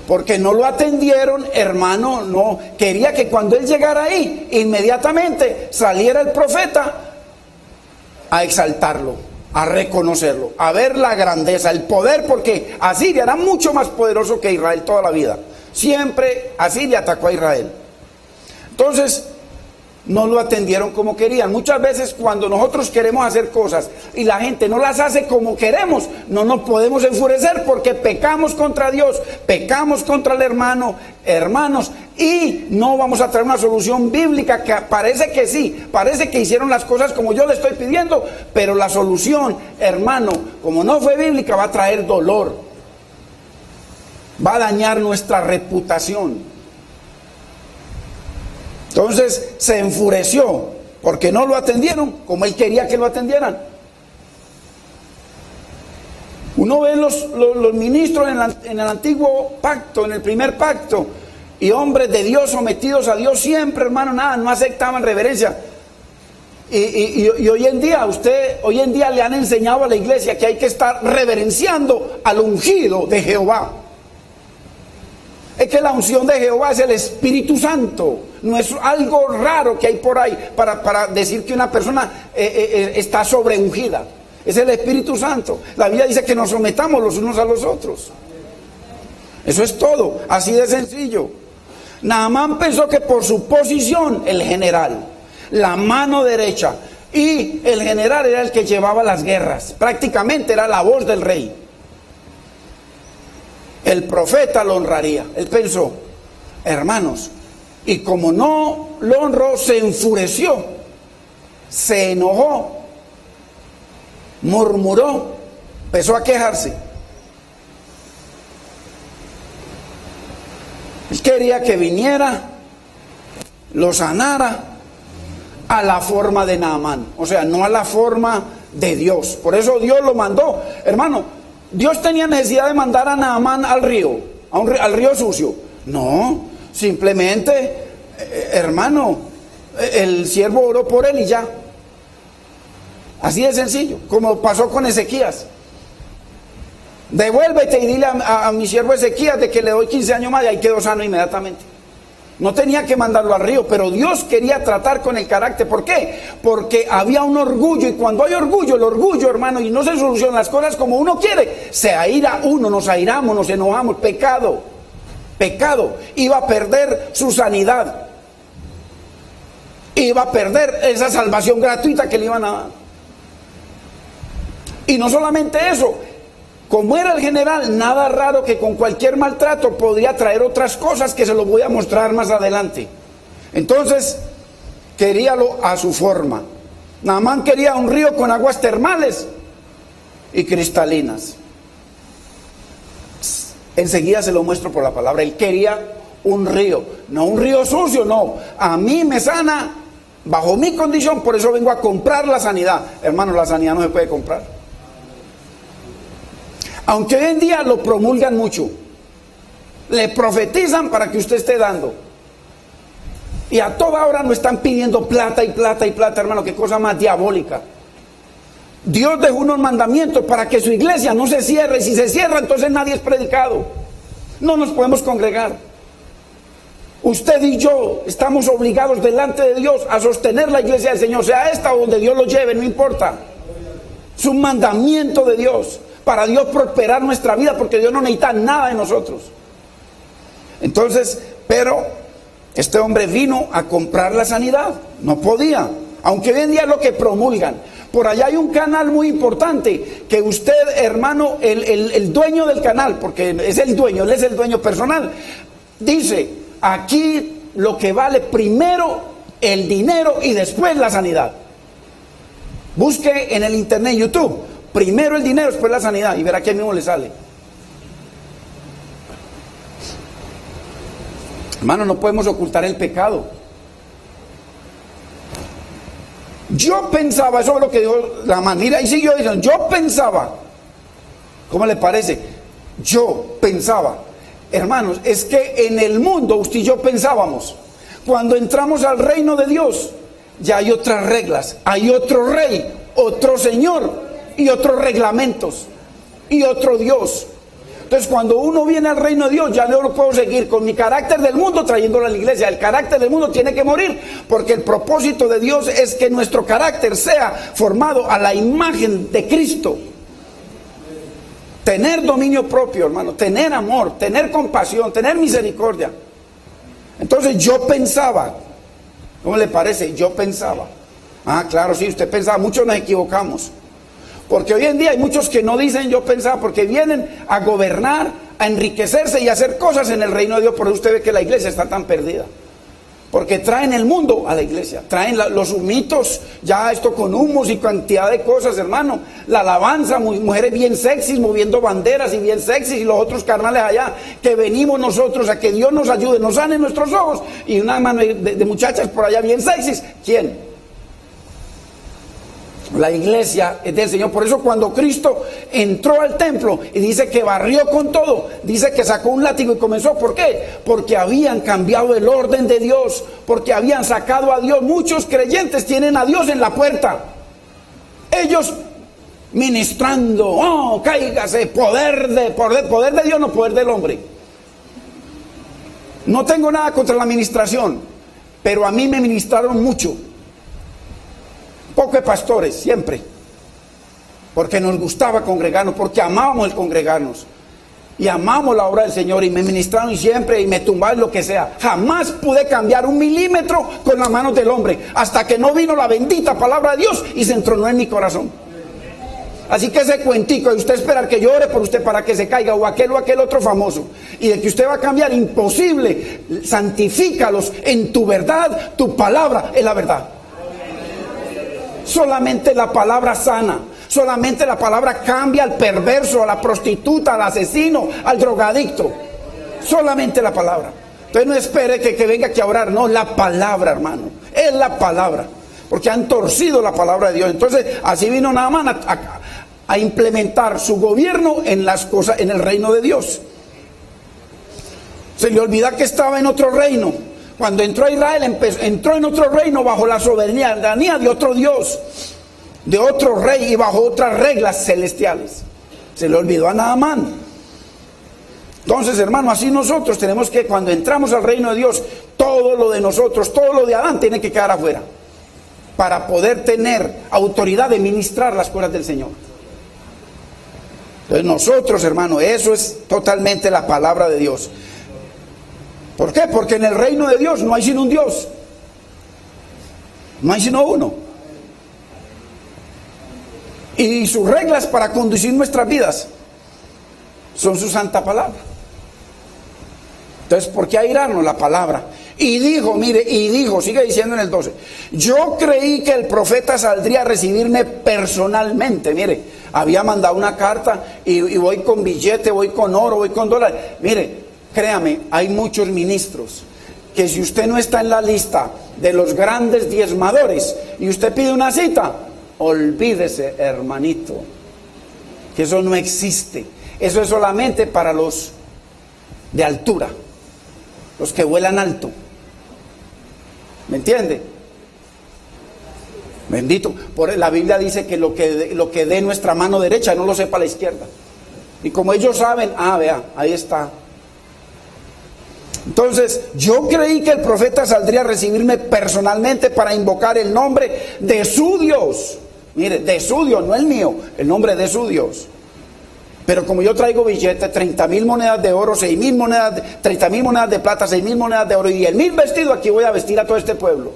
Porque no lo atendieron, hermano, no. Quería que cuando él llegara ahí, inmediatamente saliera el profeta a exaltarlo, a reconocerlo, a ver la grandeza, el poder, porque Asiria era mucho más poderoso que Israel toda la vida. Siempre Asiria atacó a Israel. Entonces, no lo atendieron como querían. Muchas veces cuando nosotros queremos hacer cosas y la gente no las hace como queremos, no nos podemos enfurecer porque pecamos contra Dios, pecamos contra el hermanos, y no vamos a traer una solución bíblica que parece que sí, parece que hicieron las cosas como yo le estoy pidiendo, pero la solución, hermano, como no fue bíblica, va a traer dolor, va a dañar nuestra reputación. Entonces se enfureció porque no lo atendieron como él quería que lo atendieran. Uno ve los ministros en el antiguo pacto, en el primer pacto, y hombres de Dios sometidos a Dios siempre, hermano, nada, no aceptaban reverencia. Y hoy en día le han enseñado a la iglesia que hay que estar reverenciando al ungido de Jehová. Es que la unción de Jehová es el Espíritu Santo, no es algo raro que hay por ahí para decir que una persona está sobreungida. Es el Espíritu Santo. La Biblia dice que nos sometamos los unos a los otros. Eso es todo, así de sencillo. Naamán pensó que por su posición, el general, la mano derecha, y el general era el que llevaba las guerras, prácticamente era la voz del rey. El profeta lo honraría. Él pensó, hermanos, y como no lo honró, se enfureció, se enojó, murmuró, empezó a quejarse. Él quería que viniera, lo sanara a la forma de Naamán, o sea, no a la forma de Dios. Por eso Dios lo mandó, hermano. Dios tenía necesidad de mandar a Naamán al río, al río sucio. No, simplemente, hermano, el siervo oró por él y ya. Así de sencillo, como pasó con Ezequías. Devuélvete y dile a mi siervo Ezequías de que le doy 15 años más y ahí quedó sano inmediatamente. No tenía que mandarlo al río, pero Dios quería tratar con el carácter. ¿Por qué? Porque había un orgullo, y cuando hay orgullo, el orgullo, hermano, y no se solucionan las cosas como uno quiere, se aira uno, nos airamos, nos enojamos, pecado, iba a perder su sanidad, iba a perder esa salvación gratuita que le iban a dar. Y no solamente eso, como era el general, nada raro que con cualquier maltrato podría traer otras cosas que se lo voy a mostrar más adelante. Entonces, queríalo a su forma. Naamán quería un río con aguas termales y cristalinas. Enseguida se lo muestro por la palabra. Él quería un río, no un río sucio, no. A mí me sana bajo mi condición, por eso vengo a comprar la sanidad. Hermano, la sanidad no se puede comprar. Aunque hoy en día lo promulgan mucho, le profetizan para que usted esté dando. Y a toda hora nos están pidiendo plata y plata y plata, hermano, qué cosa más diabólica. Dios dejó unos mandamientos para que su iglesia no se cierre. Si se cierra, entonces nadie es predicado. No nos podemos congregar. Usted y yo estamos obligados delante de Dios a sostener la iglesia del Señor, sea esta o donde Dios lo lleve, no importa. Es un mandamiento de Dios. Para Dios prosperar nuestra vida, porque Dios no necesita nada de nosotros. Entonces, pero este hombre vino a comprar la sanidad, no podía, aunque hoy en día es lo que promulgan. Por allá hay un canal muy importante, que usted, hermano, el dueño del canal, porque es el dueño, él es el dueño personal, dice, aquí lo que vale primero el dinero y después la sanidad. Busque en el internet, YouTube, primero el dinero, después la sanidad, y verá que mismo le sale. Hermano, no podemos ocultar el pecado. Yo pensaba, eso es lo que dijo la manera, y siguió diciendo, yo pensaba, ¿cómo le parece? Yo pensaba hermanos, es que en el mundo usted y yo pensábamos, cuando entramos al reino de Dios, ya hay otras reglas, hay otro rey, otro señor y otros reglamentos y otro Dios. Entonces cuando uno viene al reino de Dios, ya no lo puedo seguir con mi carácter del mundo trayéndolo a la iglesia. El carácter del mundo tiene que morir, porque el propósito de Dios es que nuestro carácter sea formado a la imagen de Cristo. Tener dominio propio, hermano, tener amor, tener compasión, tener misericordia. Entonces yo pensaba, ¿cómo le parece? Yo pensaba. Claro, sí, usted pensaba, muchos nos equivocamos. Porque hoy en día hay muchos que no dicen yo pensaba, porque vienen a gobernar, a enriquecerse y a hacer cosas en el reino de Dios. Por eso usted ve que la iglesia está tan perdida. Porque traen el mundo a la iglesia, traen los humitos, ya esto con humos y cantidad de cosas, hermano. La alabanza, mujeres bien sexys, moviendo banderas y bien sexys, y los otros carnales allá, que venimos nosotros a que Dios nos ayude, nos sane nuestros ojos, y una mano de muchachas por allá bien sexys. ¿Quién? La iglesia es del Señor. Por eso cuando Cristo entró al templo y dice que barrió con todo, dice que sacó un látigo y comenzó. ¿Por qué? Porque habían cambiado el orden de Dios, porque habían sacado a Dios. Muchos creyentes tienen a Dios en la puerta, ellos ministrando, cáigase, poder de Dios, no poder del hombre. No tengo nada contra la administración, pero a mí me ministraron mucho. Poco de pastores, siempre, porque nos gustaba congregarnos, porque amábamos el congregarnos y amamos la obra del Señor, y me ministraron siempre y me tumbaron lo que sea. Jamás pude cambiar un milímetro con las manos del hombre, hasta que no vino la bendita palabra de Dios y se entronó en mi corazón. Así que ese cuentico de usted esperar que yo ore por usted para que se caiga, o aquel otro famoso, y de que usted va a cambiar, imposible. Santifícalos en tu verdad, tu palabra es la verdad. Solamente la palabra sana, solamente la palabra cambia al perverso, a la prostituta, al asesino, al drogadicto. Solamente la palabra. Entonces no espere que venga aquí a orar, no, la palabra, hermano, es la palabra, porque han torcido la palabra de Dios. Entonces así vino Naamán a implementar su gobierno en las cosas, en el reino de Dios. Se le olvida que estaba en otro reino. Cuando entró a Israel, entró en otro reino bajo la soberanía de otro Dios, de otro rey, y bajo otras reglas celestiales. Se le olvidó a Naamán. Entonces, hermano, así nosotros tenemos que, cuando entramos al reino de Dios, todo lo de nosotros, todo lo de Adán tiene que quedar afuera, para poder tener autoridad de ministrar las cosas del Señor. Entonces nosotros, hermano, eso es totalmente la palabra de Dios. ¿Por qué? Porque en el reino de Dios no hay sino un Dios. No hay sino uno. Y sus reglas para conducir nuestras vidas son su santa palabra. Entonces, ¿por qué airarnos? La palabra. Y dijo, sigue diciendo en el 12, yo creí que el profeta saldría a recibirme personalmente. Mire, había mandado una carta y voy con billete, voy con oro, voy con dólares. Mire, créame, hay muchos ministros que si usted no está en la lista de los grandes diezmadores y usted pide una cita, olvídese, hermanito, que eso no existe. Eso es solamente para los de altura, los que vuelan alto. ¿Me entiende? Bendito. Por la Biblia dice que lo que dé nuestra mano derecha no lo sepa la izquierda. Y como ellos saben, vea, ahí está. Entonces, yo creí que el profeta saldría a recibirme personalmente para invocar el nombre de su Dios. Mire, de su Dios, no el mío, el nombre de su Dios. Pero como yo traigo billetes, 30,000 monedas de oro, 6,000 monedas, 30,000 monedas de plata, 6,000 monedas de oro y 10,000 vestidos, aquí voy a vestir a todo este pueblo.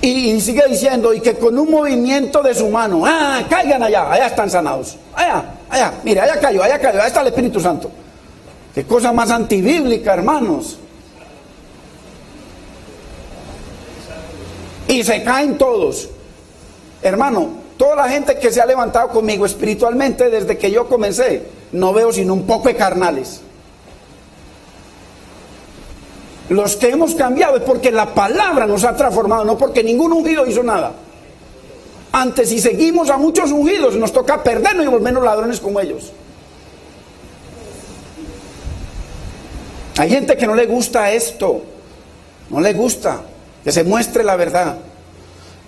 Y sigue diciendo, y que con un movimiento de su mano, caigan allá están sanados. Allá, mire, allá cayó, allá está el Espíritu Santo. Qué cosa más antibíblica, hermanos. Y se caen todos. Hermano, toda la gente que se ha levantado conmigo espiritualmente desde que yo comencé, no veo sino un poco de carnales. Los que hemos cambiado es porque la palabra nos ha transformado, no porque ningún ungido hizo nada. Antes, si seguimos a muchos ungidos, nos toca perdernos y volvernos ladrones como ellos. Hay gente que no le gusta esto, no le gusta que se muestre la verdad,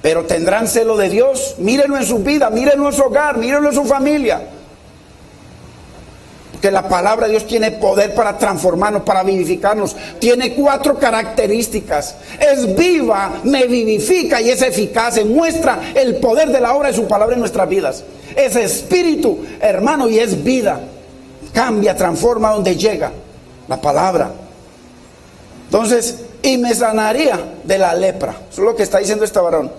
pero tendrán celo de Dios. Mírenlo en su vida, mírenlo en su hogar, mírenlo en su familia. Que la palabra de Dios tiene poder para transformarnos, para vivificarnos. Tiene 4 características. Es viva, me vivifica y es eficaz. Muestra el poder de la obra de su palabra en nuestras vidas. Es espíritu, hermano, y es vida. Cambia, transforma donde llega la palabra. Entonces, y me sanaría de la lepra. Eso es lo que está diciendo este varón.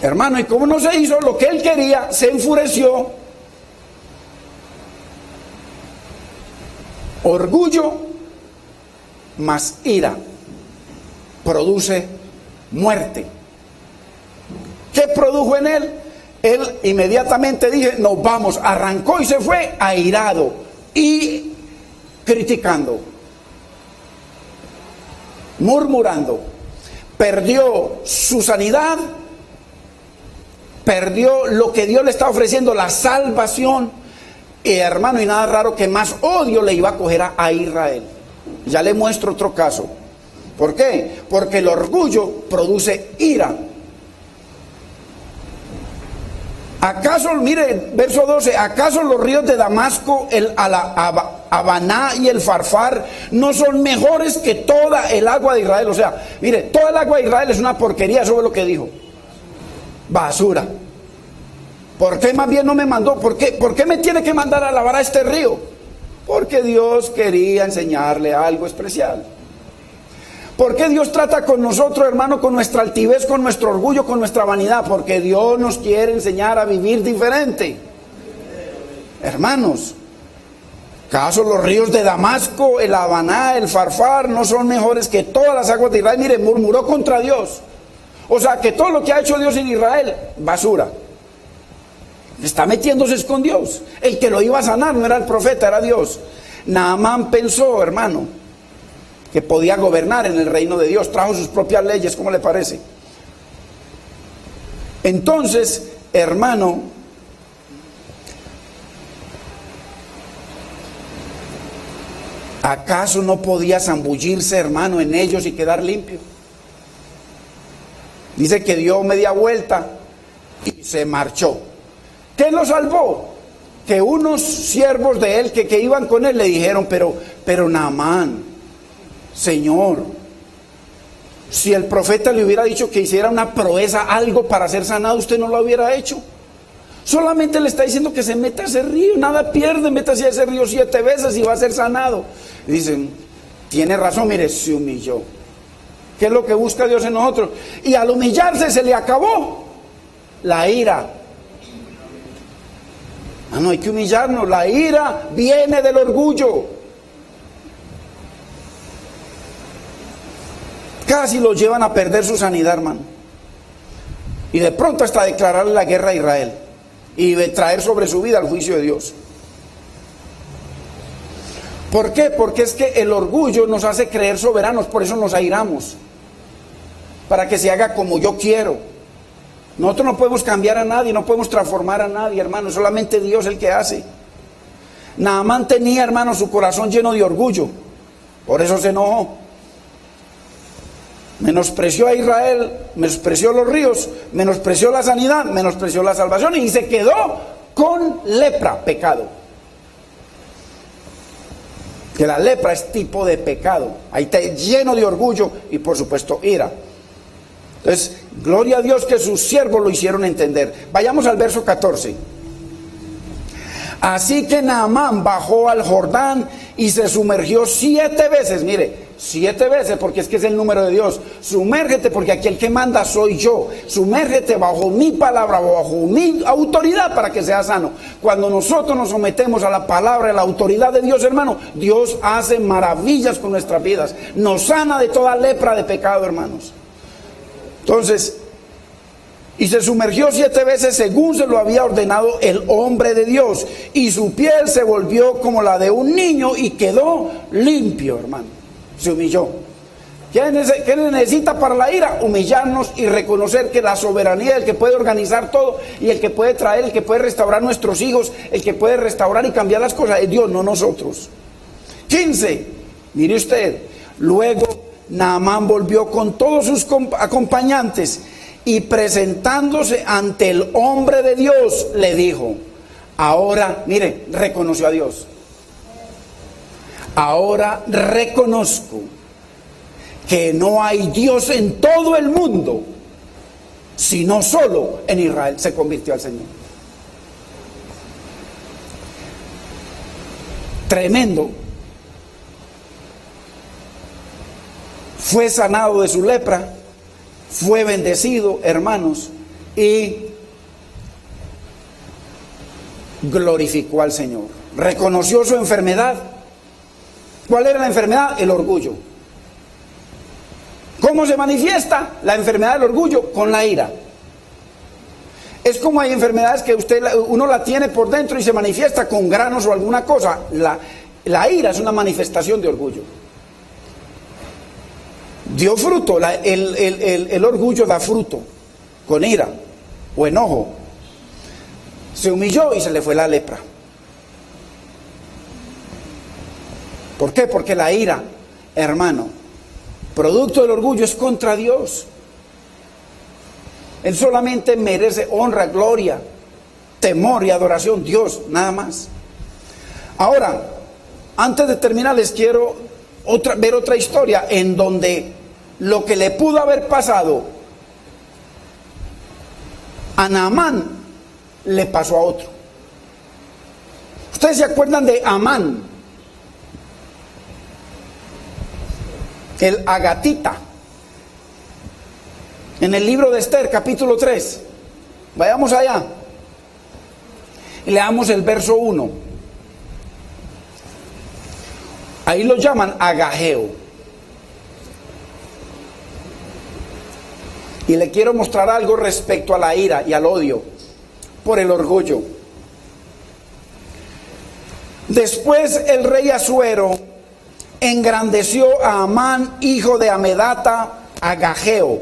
Hermano, y como no se hizo lo que él quería, se enfureció. Orgullo más ira produce muerte. ¿Qué produjo en él? Él inmediatamente dije, nos vamos, arrancó y se fue airado y criticando, murmurando. Perdió su sanidad, perdió lo que Dios le estaba ofreciendo, la salvación. Y hermano, y nada raro que más odio le iba a coger a Israel. Ya le muestro otro caso. ¿Por qué? Porque el orgullo produce ira. ¿Acaso, mire, verso 12, acaso los ríos de Damasco, el Habaná y el Farfar no son mejores que toda el agua de Israel? O sea, mire, toda el agua de Israel es una porquería, eso es lo que dijo. Basura. ¿Por qué más bien no me mandó? ¿Por qué me tiene que mandar a lavar a este río? Porque Dios quería enseñarle algo especial. ¿Por qué Dios trata con nosotros, hermano, con nuestra altivez, con nuestro orgullo, con nuestra vanidad? Porque Dios nos quiere enseñar a vivir diferente. Hermanos, ¿acaso los ríos de Damasco, el Habaná, el Farfar no son mejores que todas las aguas de Israel? Mire, murmuró contra Dios. O sea, que todo lo que ha hecho Dios en Israel, basura. Está metiéndose con Dios. El que lo iba a sanar no era el profeta, era Dios. Naamán pensó, hermano, que podía gobernar en el reino de Dios. Trajo sus propias leyes, ¿cómo le parece? Entonces, hermano, ¿acaso no podía zambullirse, hermano, en ellos y quedar limpio? Dice que dio media vuelta y se marchó. ¿Qué lo salvó? Que unos siervos de él que iban con él le dijeron, pero Naamán, Señor, si el profeta le hubiera dicho que hiciera una proeza, algo para ser sanado, usted no lo hubiera hecho. Solamente le está diciendo que se meta a ese río, nada pierde, métase a ese río 7 veces y va a ser sanado. Y dicen, tiene razón, mire, se humilló. ¿Qué es lo que busca Dios en nosotros? Y al humillarse se le acabó la ira. No hay que humillarnos, la ira viene del orgullo. Casi lo llevan a perder su sanidad, hermano. Y de pronto hasta declararle la guerra a Israel y traer sobre su vida el juicio de Dios. ¿Por qué? Porque es que el orgullo nos hace creer soberanos, por eso nos airamos. Para que se haga como yo quiero. Nosotros no podemos cambiar a nadie, no podemos transformar a nadie, hermano, solamente Dios el que hace. Naamán tenía, hermano, su corazón lleno de orgullo, por eso se enojó. Menospreció a Israel, menospreció los ríos, menospreció la sanidad, menospreció la salvación y se quedó con lepra, pecado. Que la lepra es tipo de pecado, ahí está lleno de orgullo y por supuesto ira. Entonces, gloria a Dios que sus siervos lo hicieron entender. Vayamos al verso 14. Así que Naamán bajó al Jordán y se sumergió 7 veces. Mire, 7 veces, porque es que es el número de Dios. Sumérgete, porque aquí el que manda soy yo. Sumérgete bajo mi palabra, bajo mi autoridad para que sea sano. Cuando nosotros nos sometemos a la palabra, a la autoridad de Dios, hermano, Dios hace maravillas con nuestras vidas. Nos sana de toda lepra de pecado, hermanos. Entonces, y se sumergió 7 veces según se lo había ordenado el hombre de Dios, y su piel se volvió como la de un niño y quedó limpio, hermano. Se humilló. ¿Qué necesita para la ira? Humillarnos y reconocer que la soberanía, el que puede organizar todo y el que puede traer, el que puede restaurar nuestros hijos, el que puede restaurar y cambiar las cosas es Dios, no nosotros. 15, mire usted, luego Naamán volvió con todos sus acompañantes y presentándose ante el hombre de Dios le dijo, ahora, mire, reconoció a Dios. Ahora reconozco que no hay Dios en todo el mundo, sino solo en Israel. Se convirtió al Señor. Tremendo. Fue sanado de su lepra, fue bendecido, hermanos, y glorificó al Señor. Reconoció su enfermedad. ¿Cuál era la enfermedad? El orgullo. ¿Cómo se manifiesta la enfermedad del orgullo? Con la ira. Es como hay enfermedades que uno la tiene por dentro y se manifiesta con granos o alguna cosa. La ira es una manifestación de orgullo. Dio fruto, el orgullo da fruto, con ira o enojo. Se humilló y se le fue la lepra. ¿Por qué? Porque la ira, hermano, producto del orgullo, es contra Dios. Él solamente merece honra, gloria, temor y adoración. Dios, nada más. Ahora, antes de terminar, les quiero ver otra historia en donde lo que le pudo haber pasado a Naamán le pasó a otro. ¿Ustedes se acuerdan de Amán? El agatita. En el libro de Esther, capítulo 3. Vayamos allá. Y leamos el verso 1. Ahí lo llaman Agageo. Y le quiero mostrar algo respecto a la ira y al odio por el orgullo. Después el rey Asuero engrandeció a Amán, hijo de Amedata, Agageo.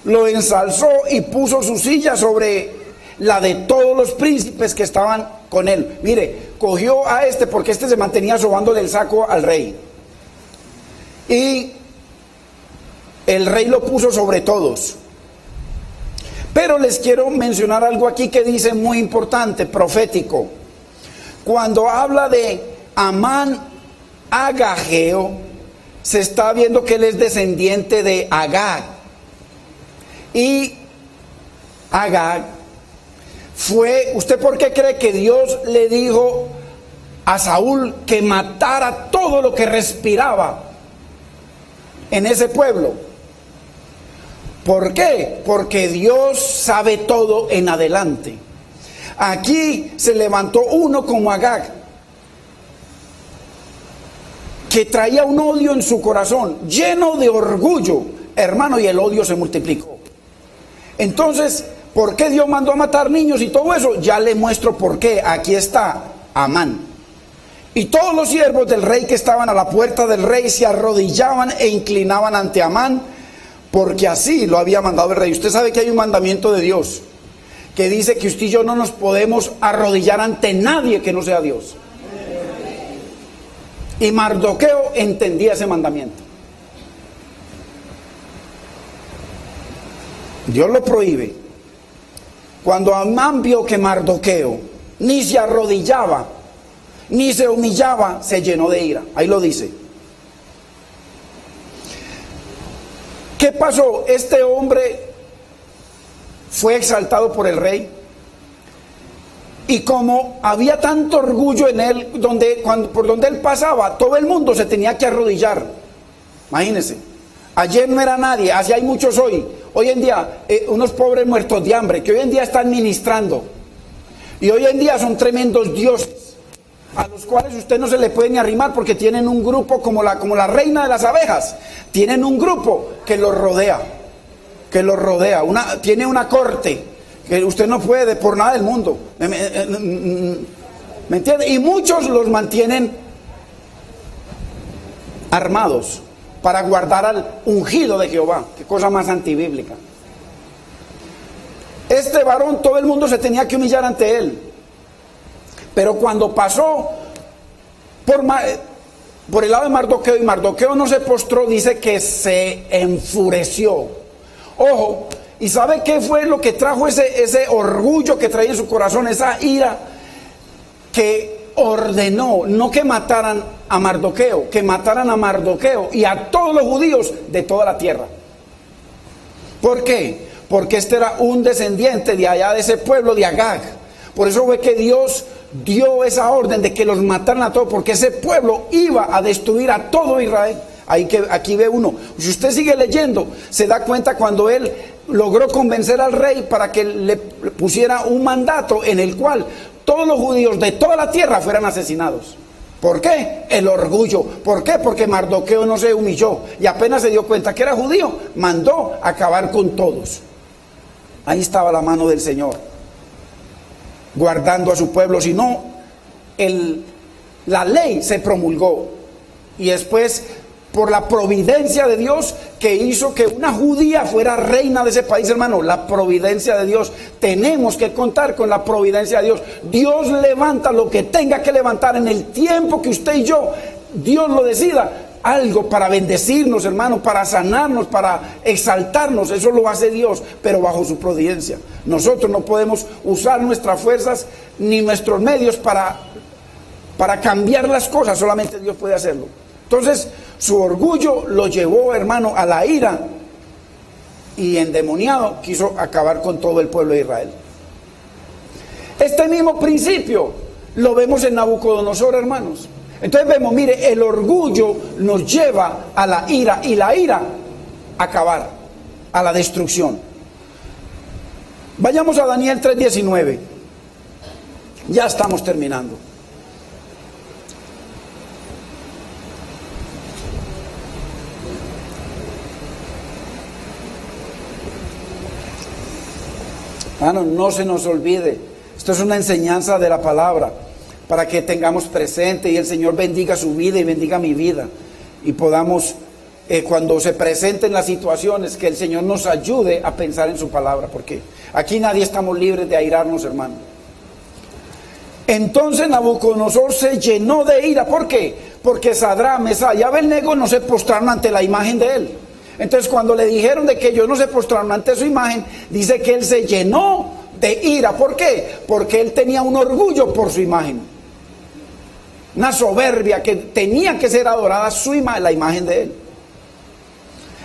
Lo ensalzó y puso su silla sobre la de todos los príncipes que estaban con él. Mire, cogió a este porque este se mantenía sobándole el saco al rey. Y el rey lo puso sobre todos. Pero les quiero mencionar algo aquí que dice muy importante, profético. Cuando habla de Amán Agageo, se está viendo que él es descendiente de Agag. Y Agag fue, ¿usted por qué cree que Dios le dijo a Saúl que matara todo lo que respiraba en ese pueblo? ¿Por qué? Porque Dios sabe todo en adelante. Aquí se levantó uno como Agag, que traía un odio en su corazón, lleno de orgullo, hermano, y el odio se multiplicó. Entonces, ¿por qué Dios mandó a matar niños y todo eso? Ya le muestro por qué. Aquí está Amán. Y todos los siervos del rey que estaban a la puerta del rey se arrodillaban e inclinaban ante Amán, porque así lo había mandado el rey. Usted sabe que hay un mandamiento de Dios que dice que usted y yo no nos podemos arrodillar ante nadie que no sea Dios. Y Mardoqueo entendía ese mandamiento. Dios lo prohíbe. Cuando Amán vio que Mardoqueo ni se arrodillaba, ni se humillaba, se llenó de ira. Ahí lo dice. ¿Qué pasó? Este hombre fue exaltado por el rey. Y como había tanto orgullo en él, por donde él pasaba, todo el mundo se tenía que arrodillar. Imagínense. Ayer no era nadie, así hay muchos hoy. Hoy en día, unos pobres muertos de hambre, que hoy en día están ministrando. Y hoy en día son tremendos dioses, a los cuales usted no se le puede ni arrimar porque tienen un grupo como la reina de las abejas. Tienen un grupo que los rodea, tiene una corte que usted no puede por nada del mundo. ¿Me entiende? Y muchos los mantienen armados. para guardar al ungido de Jehová. Qué cosa más antibíblica. Este varón, todo el mundo se tenía que humillar ante él. Pero cuando pasó por el lado de Mardoqueo, y Mardoqueo no se postró, dice que se enfureció. Ojo, ¿y sabe qué fue lo que trajo ese orgullo que traía en su corazón, esa ira? Que ordenó, no que mataran a Mardoqueo, que mataran a Mardoqueo y a todos los judíos de toda la tierra. ¿Por qué? Porque este era un descendiente de allá de ese pueblo de Agag. Por eso fue que Dios dio esa orden de que los mataran a todos, porque ese pueblo iba a destruir a todo Israel. Aquí ve uno, si usted sigue leyendo, se da cuenta cuando él logró convencer al rey para que le pusiera un mandato en el cual todos los judíos de toda la tierra fueran asesinados. ¿Por qué? El orgullo. ¿Por qué? Porque Mardoqueo no se humilló y apenas se dio cuenta que era judío, mandó acabar con todos. Ahí estaba la mano del Señor, guardando a su pueblo. Si no, la ley se promulgó y después, por la providencia de Dios, que hizo que una judía fuera reina de ese país, hermano, la providencia de Dios. Tenemos que contar con la providencia de Dios. Dios levanta lo que tenga que levantar en el tiempo que usted y yo, Dios lo decida. Algo para bendecirnos, hermano, para sanarnos, para exaltarnos. Eso lo hace Dios, pero bajo su providencia. Nosotros no podemos usar nuestras fuerzas ni nuestros medios para cambiar las cosas. Solamente Dios puede hacerlo. Entonces, su orgullo lo llevó, hermano, a la ira, y endemoniado quiso acabar con todo el pueblo de Israel. Este mismo principio lo vemos en Nabucodonosor, hermanos. Entonces vemos, mire, el orgullo nos lleva a la ira, y la ira a acabar, a la destrucción. Vayamos a Daniel 3:19. Ya estamos terminando. No se nos olvide, esto es una enseñanza de la palabra, para que tengamos presente y el Señor bendiga su vida y bendiga mi vida, y podamos, cuando se presenten las situaciones, que el Señor nos ayude a pensar en su palabra, porque aquí nadie estamos libres de airarnos, hermano. Entonces Nabucodonosor se llenó de ira. ¿Por qué? Porque Sadrach, Mesach y Abednego no se postraron ante la imagen de él. Entonces, cuando le dijeron de que ellos no se postraron ante su imagen, dice que él se llenó de ira. ¿Por qué? Porque él tenía un orgullo por su imagen, una soberbia, que tenía que ser adorada su imagen, la imagen de él.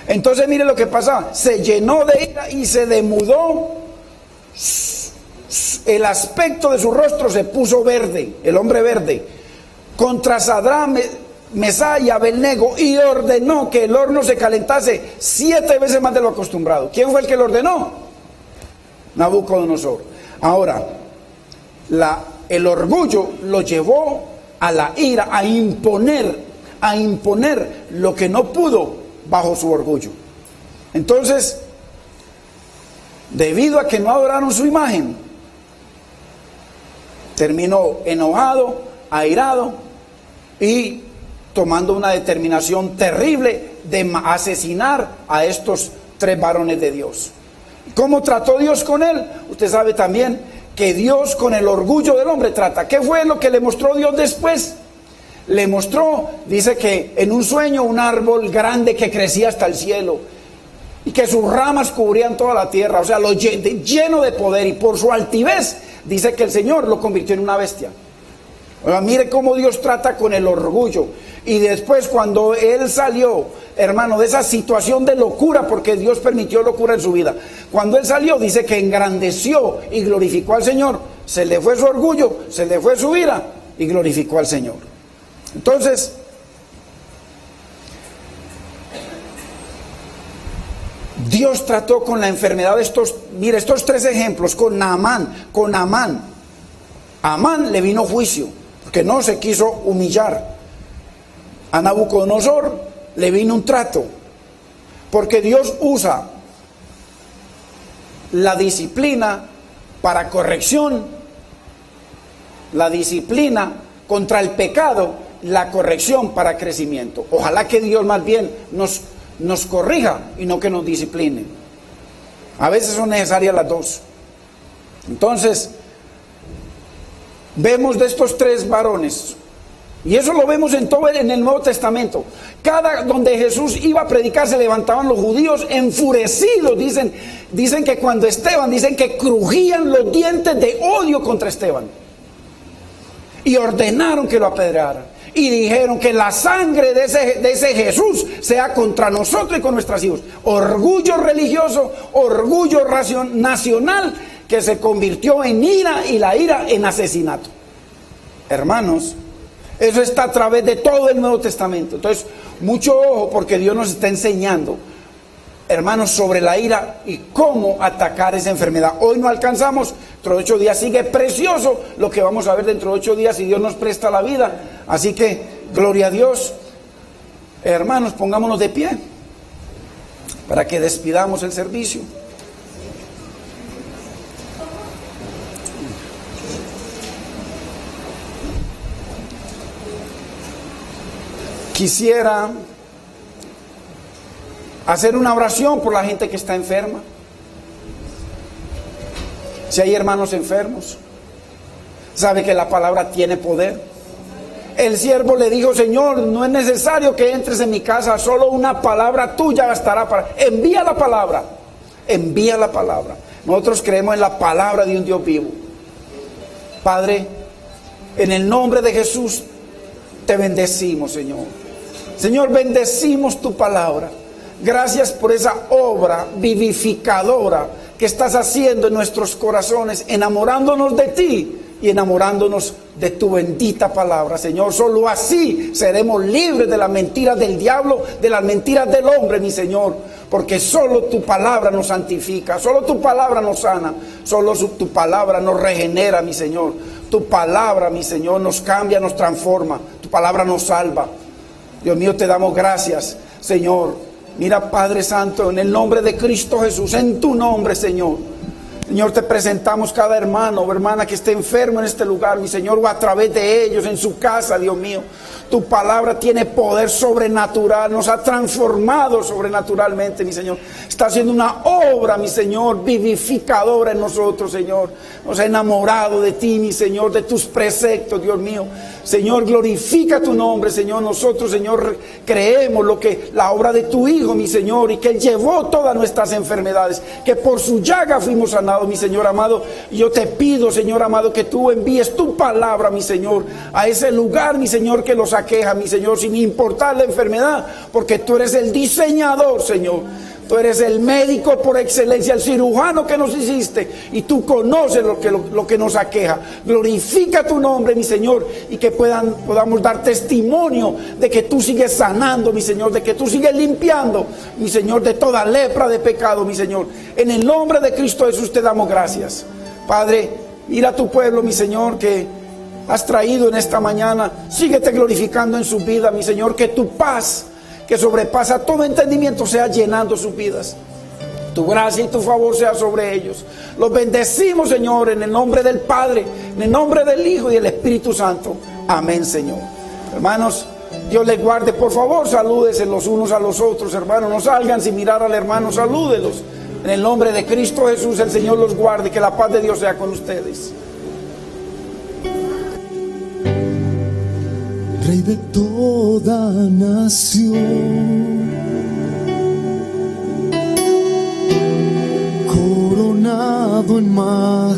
Entonces, mire lo que pasaba: se llenó de ira y se demudó. El aspecto de su rostro se puso verde, el hombre verde, contra Sadrach, Mesach y Abednego, y ordenó que el horno se calentase 7 veces más de lo acostumbrado. ¿Quién fue el que lo ordenó? Nabucodonosor. Ahora, el orgullo lo llevó a la ira, a imponer lo que no pudo bajo su orgullo. Entonces, debido a que no adoraron su imagen, terminó enojado, airado y tomando una determinación terrible de asesinar a estos 3 varones de Dios. ¿Cómo trató Dios con él? Usted sabe también que Dios con el orgullo del hombre trata. ¿Qué fue lo que le mostró Dios después? Le mostró, dice que en un sueño, un árbol grande que crecía hasta el cielo y que sus ramas cubrían toda la tierra, o sea, lleno de poder, y por su altivez dice que el Señor lo convirtió en una bestia. Ahora, mire cómo Dios trata con el orgullo. Y después, cuando él salió, hermano, de esa situación de locura, porque Dios permitió locura en su vida, cuando él salió, dice que engrandeció y glorificó al Señor. Se le fue su orgullo, se le fue su ira y glorificó al Señor. Entonces, Dios trató con la enfermedad de estos 3 ejemplos, con Naamán. A Amán le vino juicio, porque no se quiso humillar. A Nabucodonosor le vino un trato, porque Dios usa la disciplina para corrección, la disciplina contra el pecado la corrección para crecimiento. Ojalá que Dios más bien nos corrija y no que nos discipline. A veces son necesarias las dos. Entonces, vemos de estos tres varones, y eso lo vemos en el Nuevo Testamento. Donde Jesús iba a predicar, se levantaban los judíos enfurecidos. Dicen que cuando Esteban, dicen que crujían los dientes de odio contra Esteban. Y ordenaron que lo apedrearan. Y dijeron que la sangre de ese Jesús sea contra nosotros y con nuestros hijos. Orgullo religioso, orgullo nacional, que se convirtió en ira, y la ira en asesinato. Hermanos, eso está a través de todo el Nuevo Testamento. Entonces, mucho ojo, porque Dios nos está enseñando, hermanos, sobre la ira y cómo atacar esa enfermedad. Hoy no alcanzamos, dentro de 8 días sigue precioso lo que vamos a ver dentro de 8 días, si Dios nos presta la vida. Así que, gloria a Dios. Hermanos, pongámonos de pie para que despidamos el servicio. Quisiera hacer una oración por la gente que está enferma. Si hay hermanos enfermos, sabe que la palabra tiene poder. El siervo le dijo: Señor, no es necesario que entres en mi casa, solo una palabra tuya bastará para... Envía la palabra, envía la palabra. Nosotros creemos en la palabra de un Dios vivo. Padre, en el nombre de Jesús te bendecimos, Señor. Señor, bendecimos tu palabra. Gracias por esa obra vivificadora que estás haciendo en nuestros corazones, enamorándonos de ti y enamorándonos de tu bendita palabra, Señor. Solo así seremos libres de las mentiras del diablo, de las mentiras del hombre, mi Señor. Porque solo tu palabra nos santifica, solo tu palabra nos sana, solo tu palabra nos regenera, mi Señor. Tu palabra, mi Señor, nos cambia, nos transforma. Tu palabra nos salva. Dios mío, te damos gracias, Señor. Mira, Padre Santo, en el nombre de Cristo Jesús, en tu nombre, Señor. Señor, te presentamos cada hermano o hermana que esté enfermo en este lugar, mi Señor, o a través de ellos, en su casa, Dios mío. Tu palabra tiene poder sobrenatural, nos ha transformado sobrenaturalmente, mi Señor. Está haciendo una obra, mi Señor, vivificadora en nosotros, Señor. Nos ha enamorado de ti, mi Señor, de tus preceptos, Dios mío. Señor, glorifica tu nombre, Señor. Nosotros, Señor, creemos la obra de tu Hijo, mi Señor, y que Él llevó todas nuestras enfermedades, que por su llaga fuimos sanados, mi Señor amado. Y yo te pido, Señor amado, que tú envíes tu palabra, mi Señor, a ese lugar, mi Señor, que los aqueja, mi Señor, sin importar la enfermedad, porque tú eres el diseñador, Señor. Tú eres el médico por excelencia, el cirujano que nos hiciste, y tú conoces lo que nos aqueja. Glorifica tu nombre, mi Señor, y que podamos dar testimonio de que tú sigues sanando, mi Señor, de que tú sigues limpiando, mi Señor, de toda lepra de pecado, mi Señor. En el nombre de Cristo Jesús te damos gracias. Padre, mira a tu pueblo, mi Señor, que has traído en esta mañana. Síguete glorificando en su vida, mi Señor, que tu paz, que sobrepasa todo entendimiento, sea llenando sus vidas. Tu gracia y tu favor sea sobre ellos. Los bendecimos, Señor, en el nombre del Padre, en el nombre del Hijo y del Espíritu Santo. Amén, Señor. Hermanos, Dios les guarde. Por favor, salúdense los unos a los otros, hermanos. No salgan sin mirar al hermano, salúdenlos. En el nombre de Cristo Jesús, el Señor los guarde. Que la paz de Dios sea con ustedes. Rey de toda nación, coronado en majestad.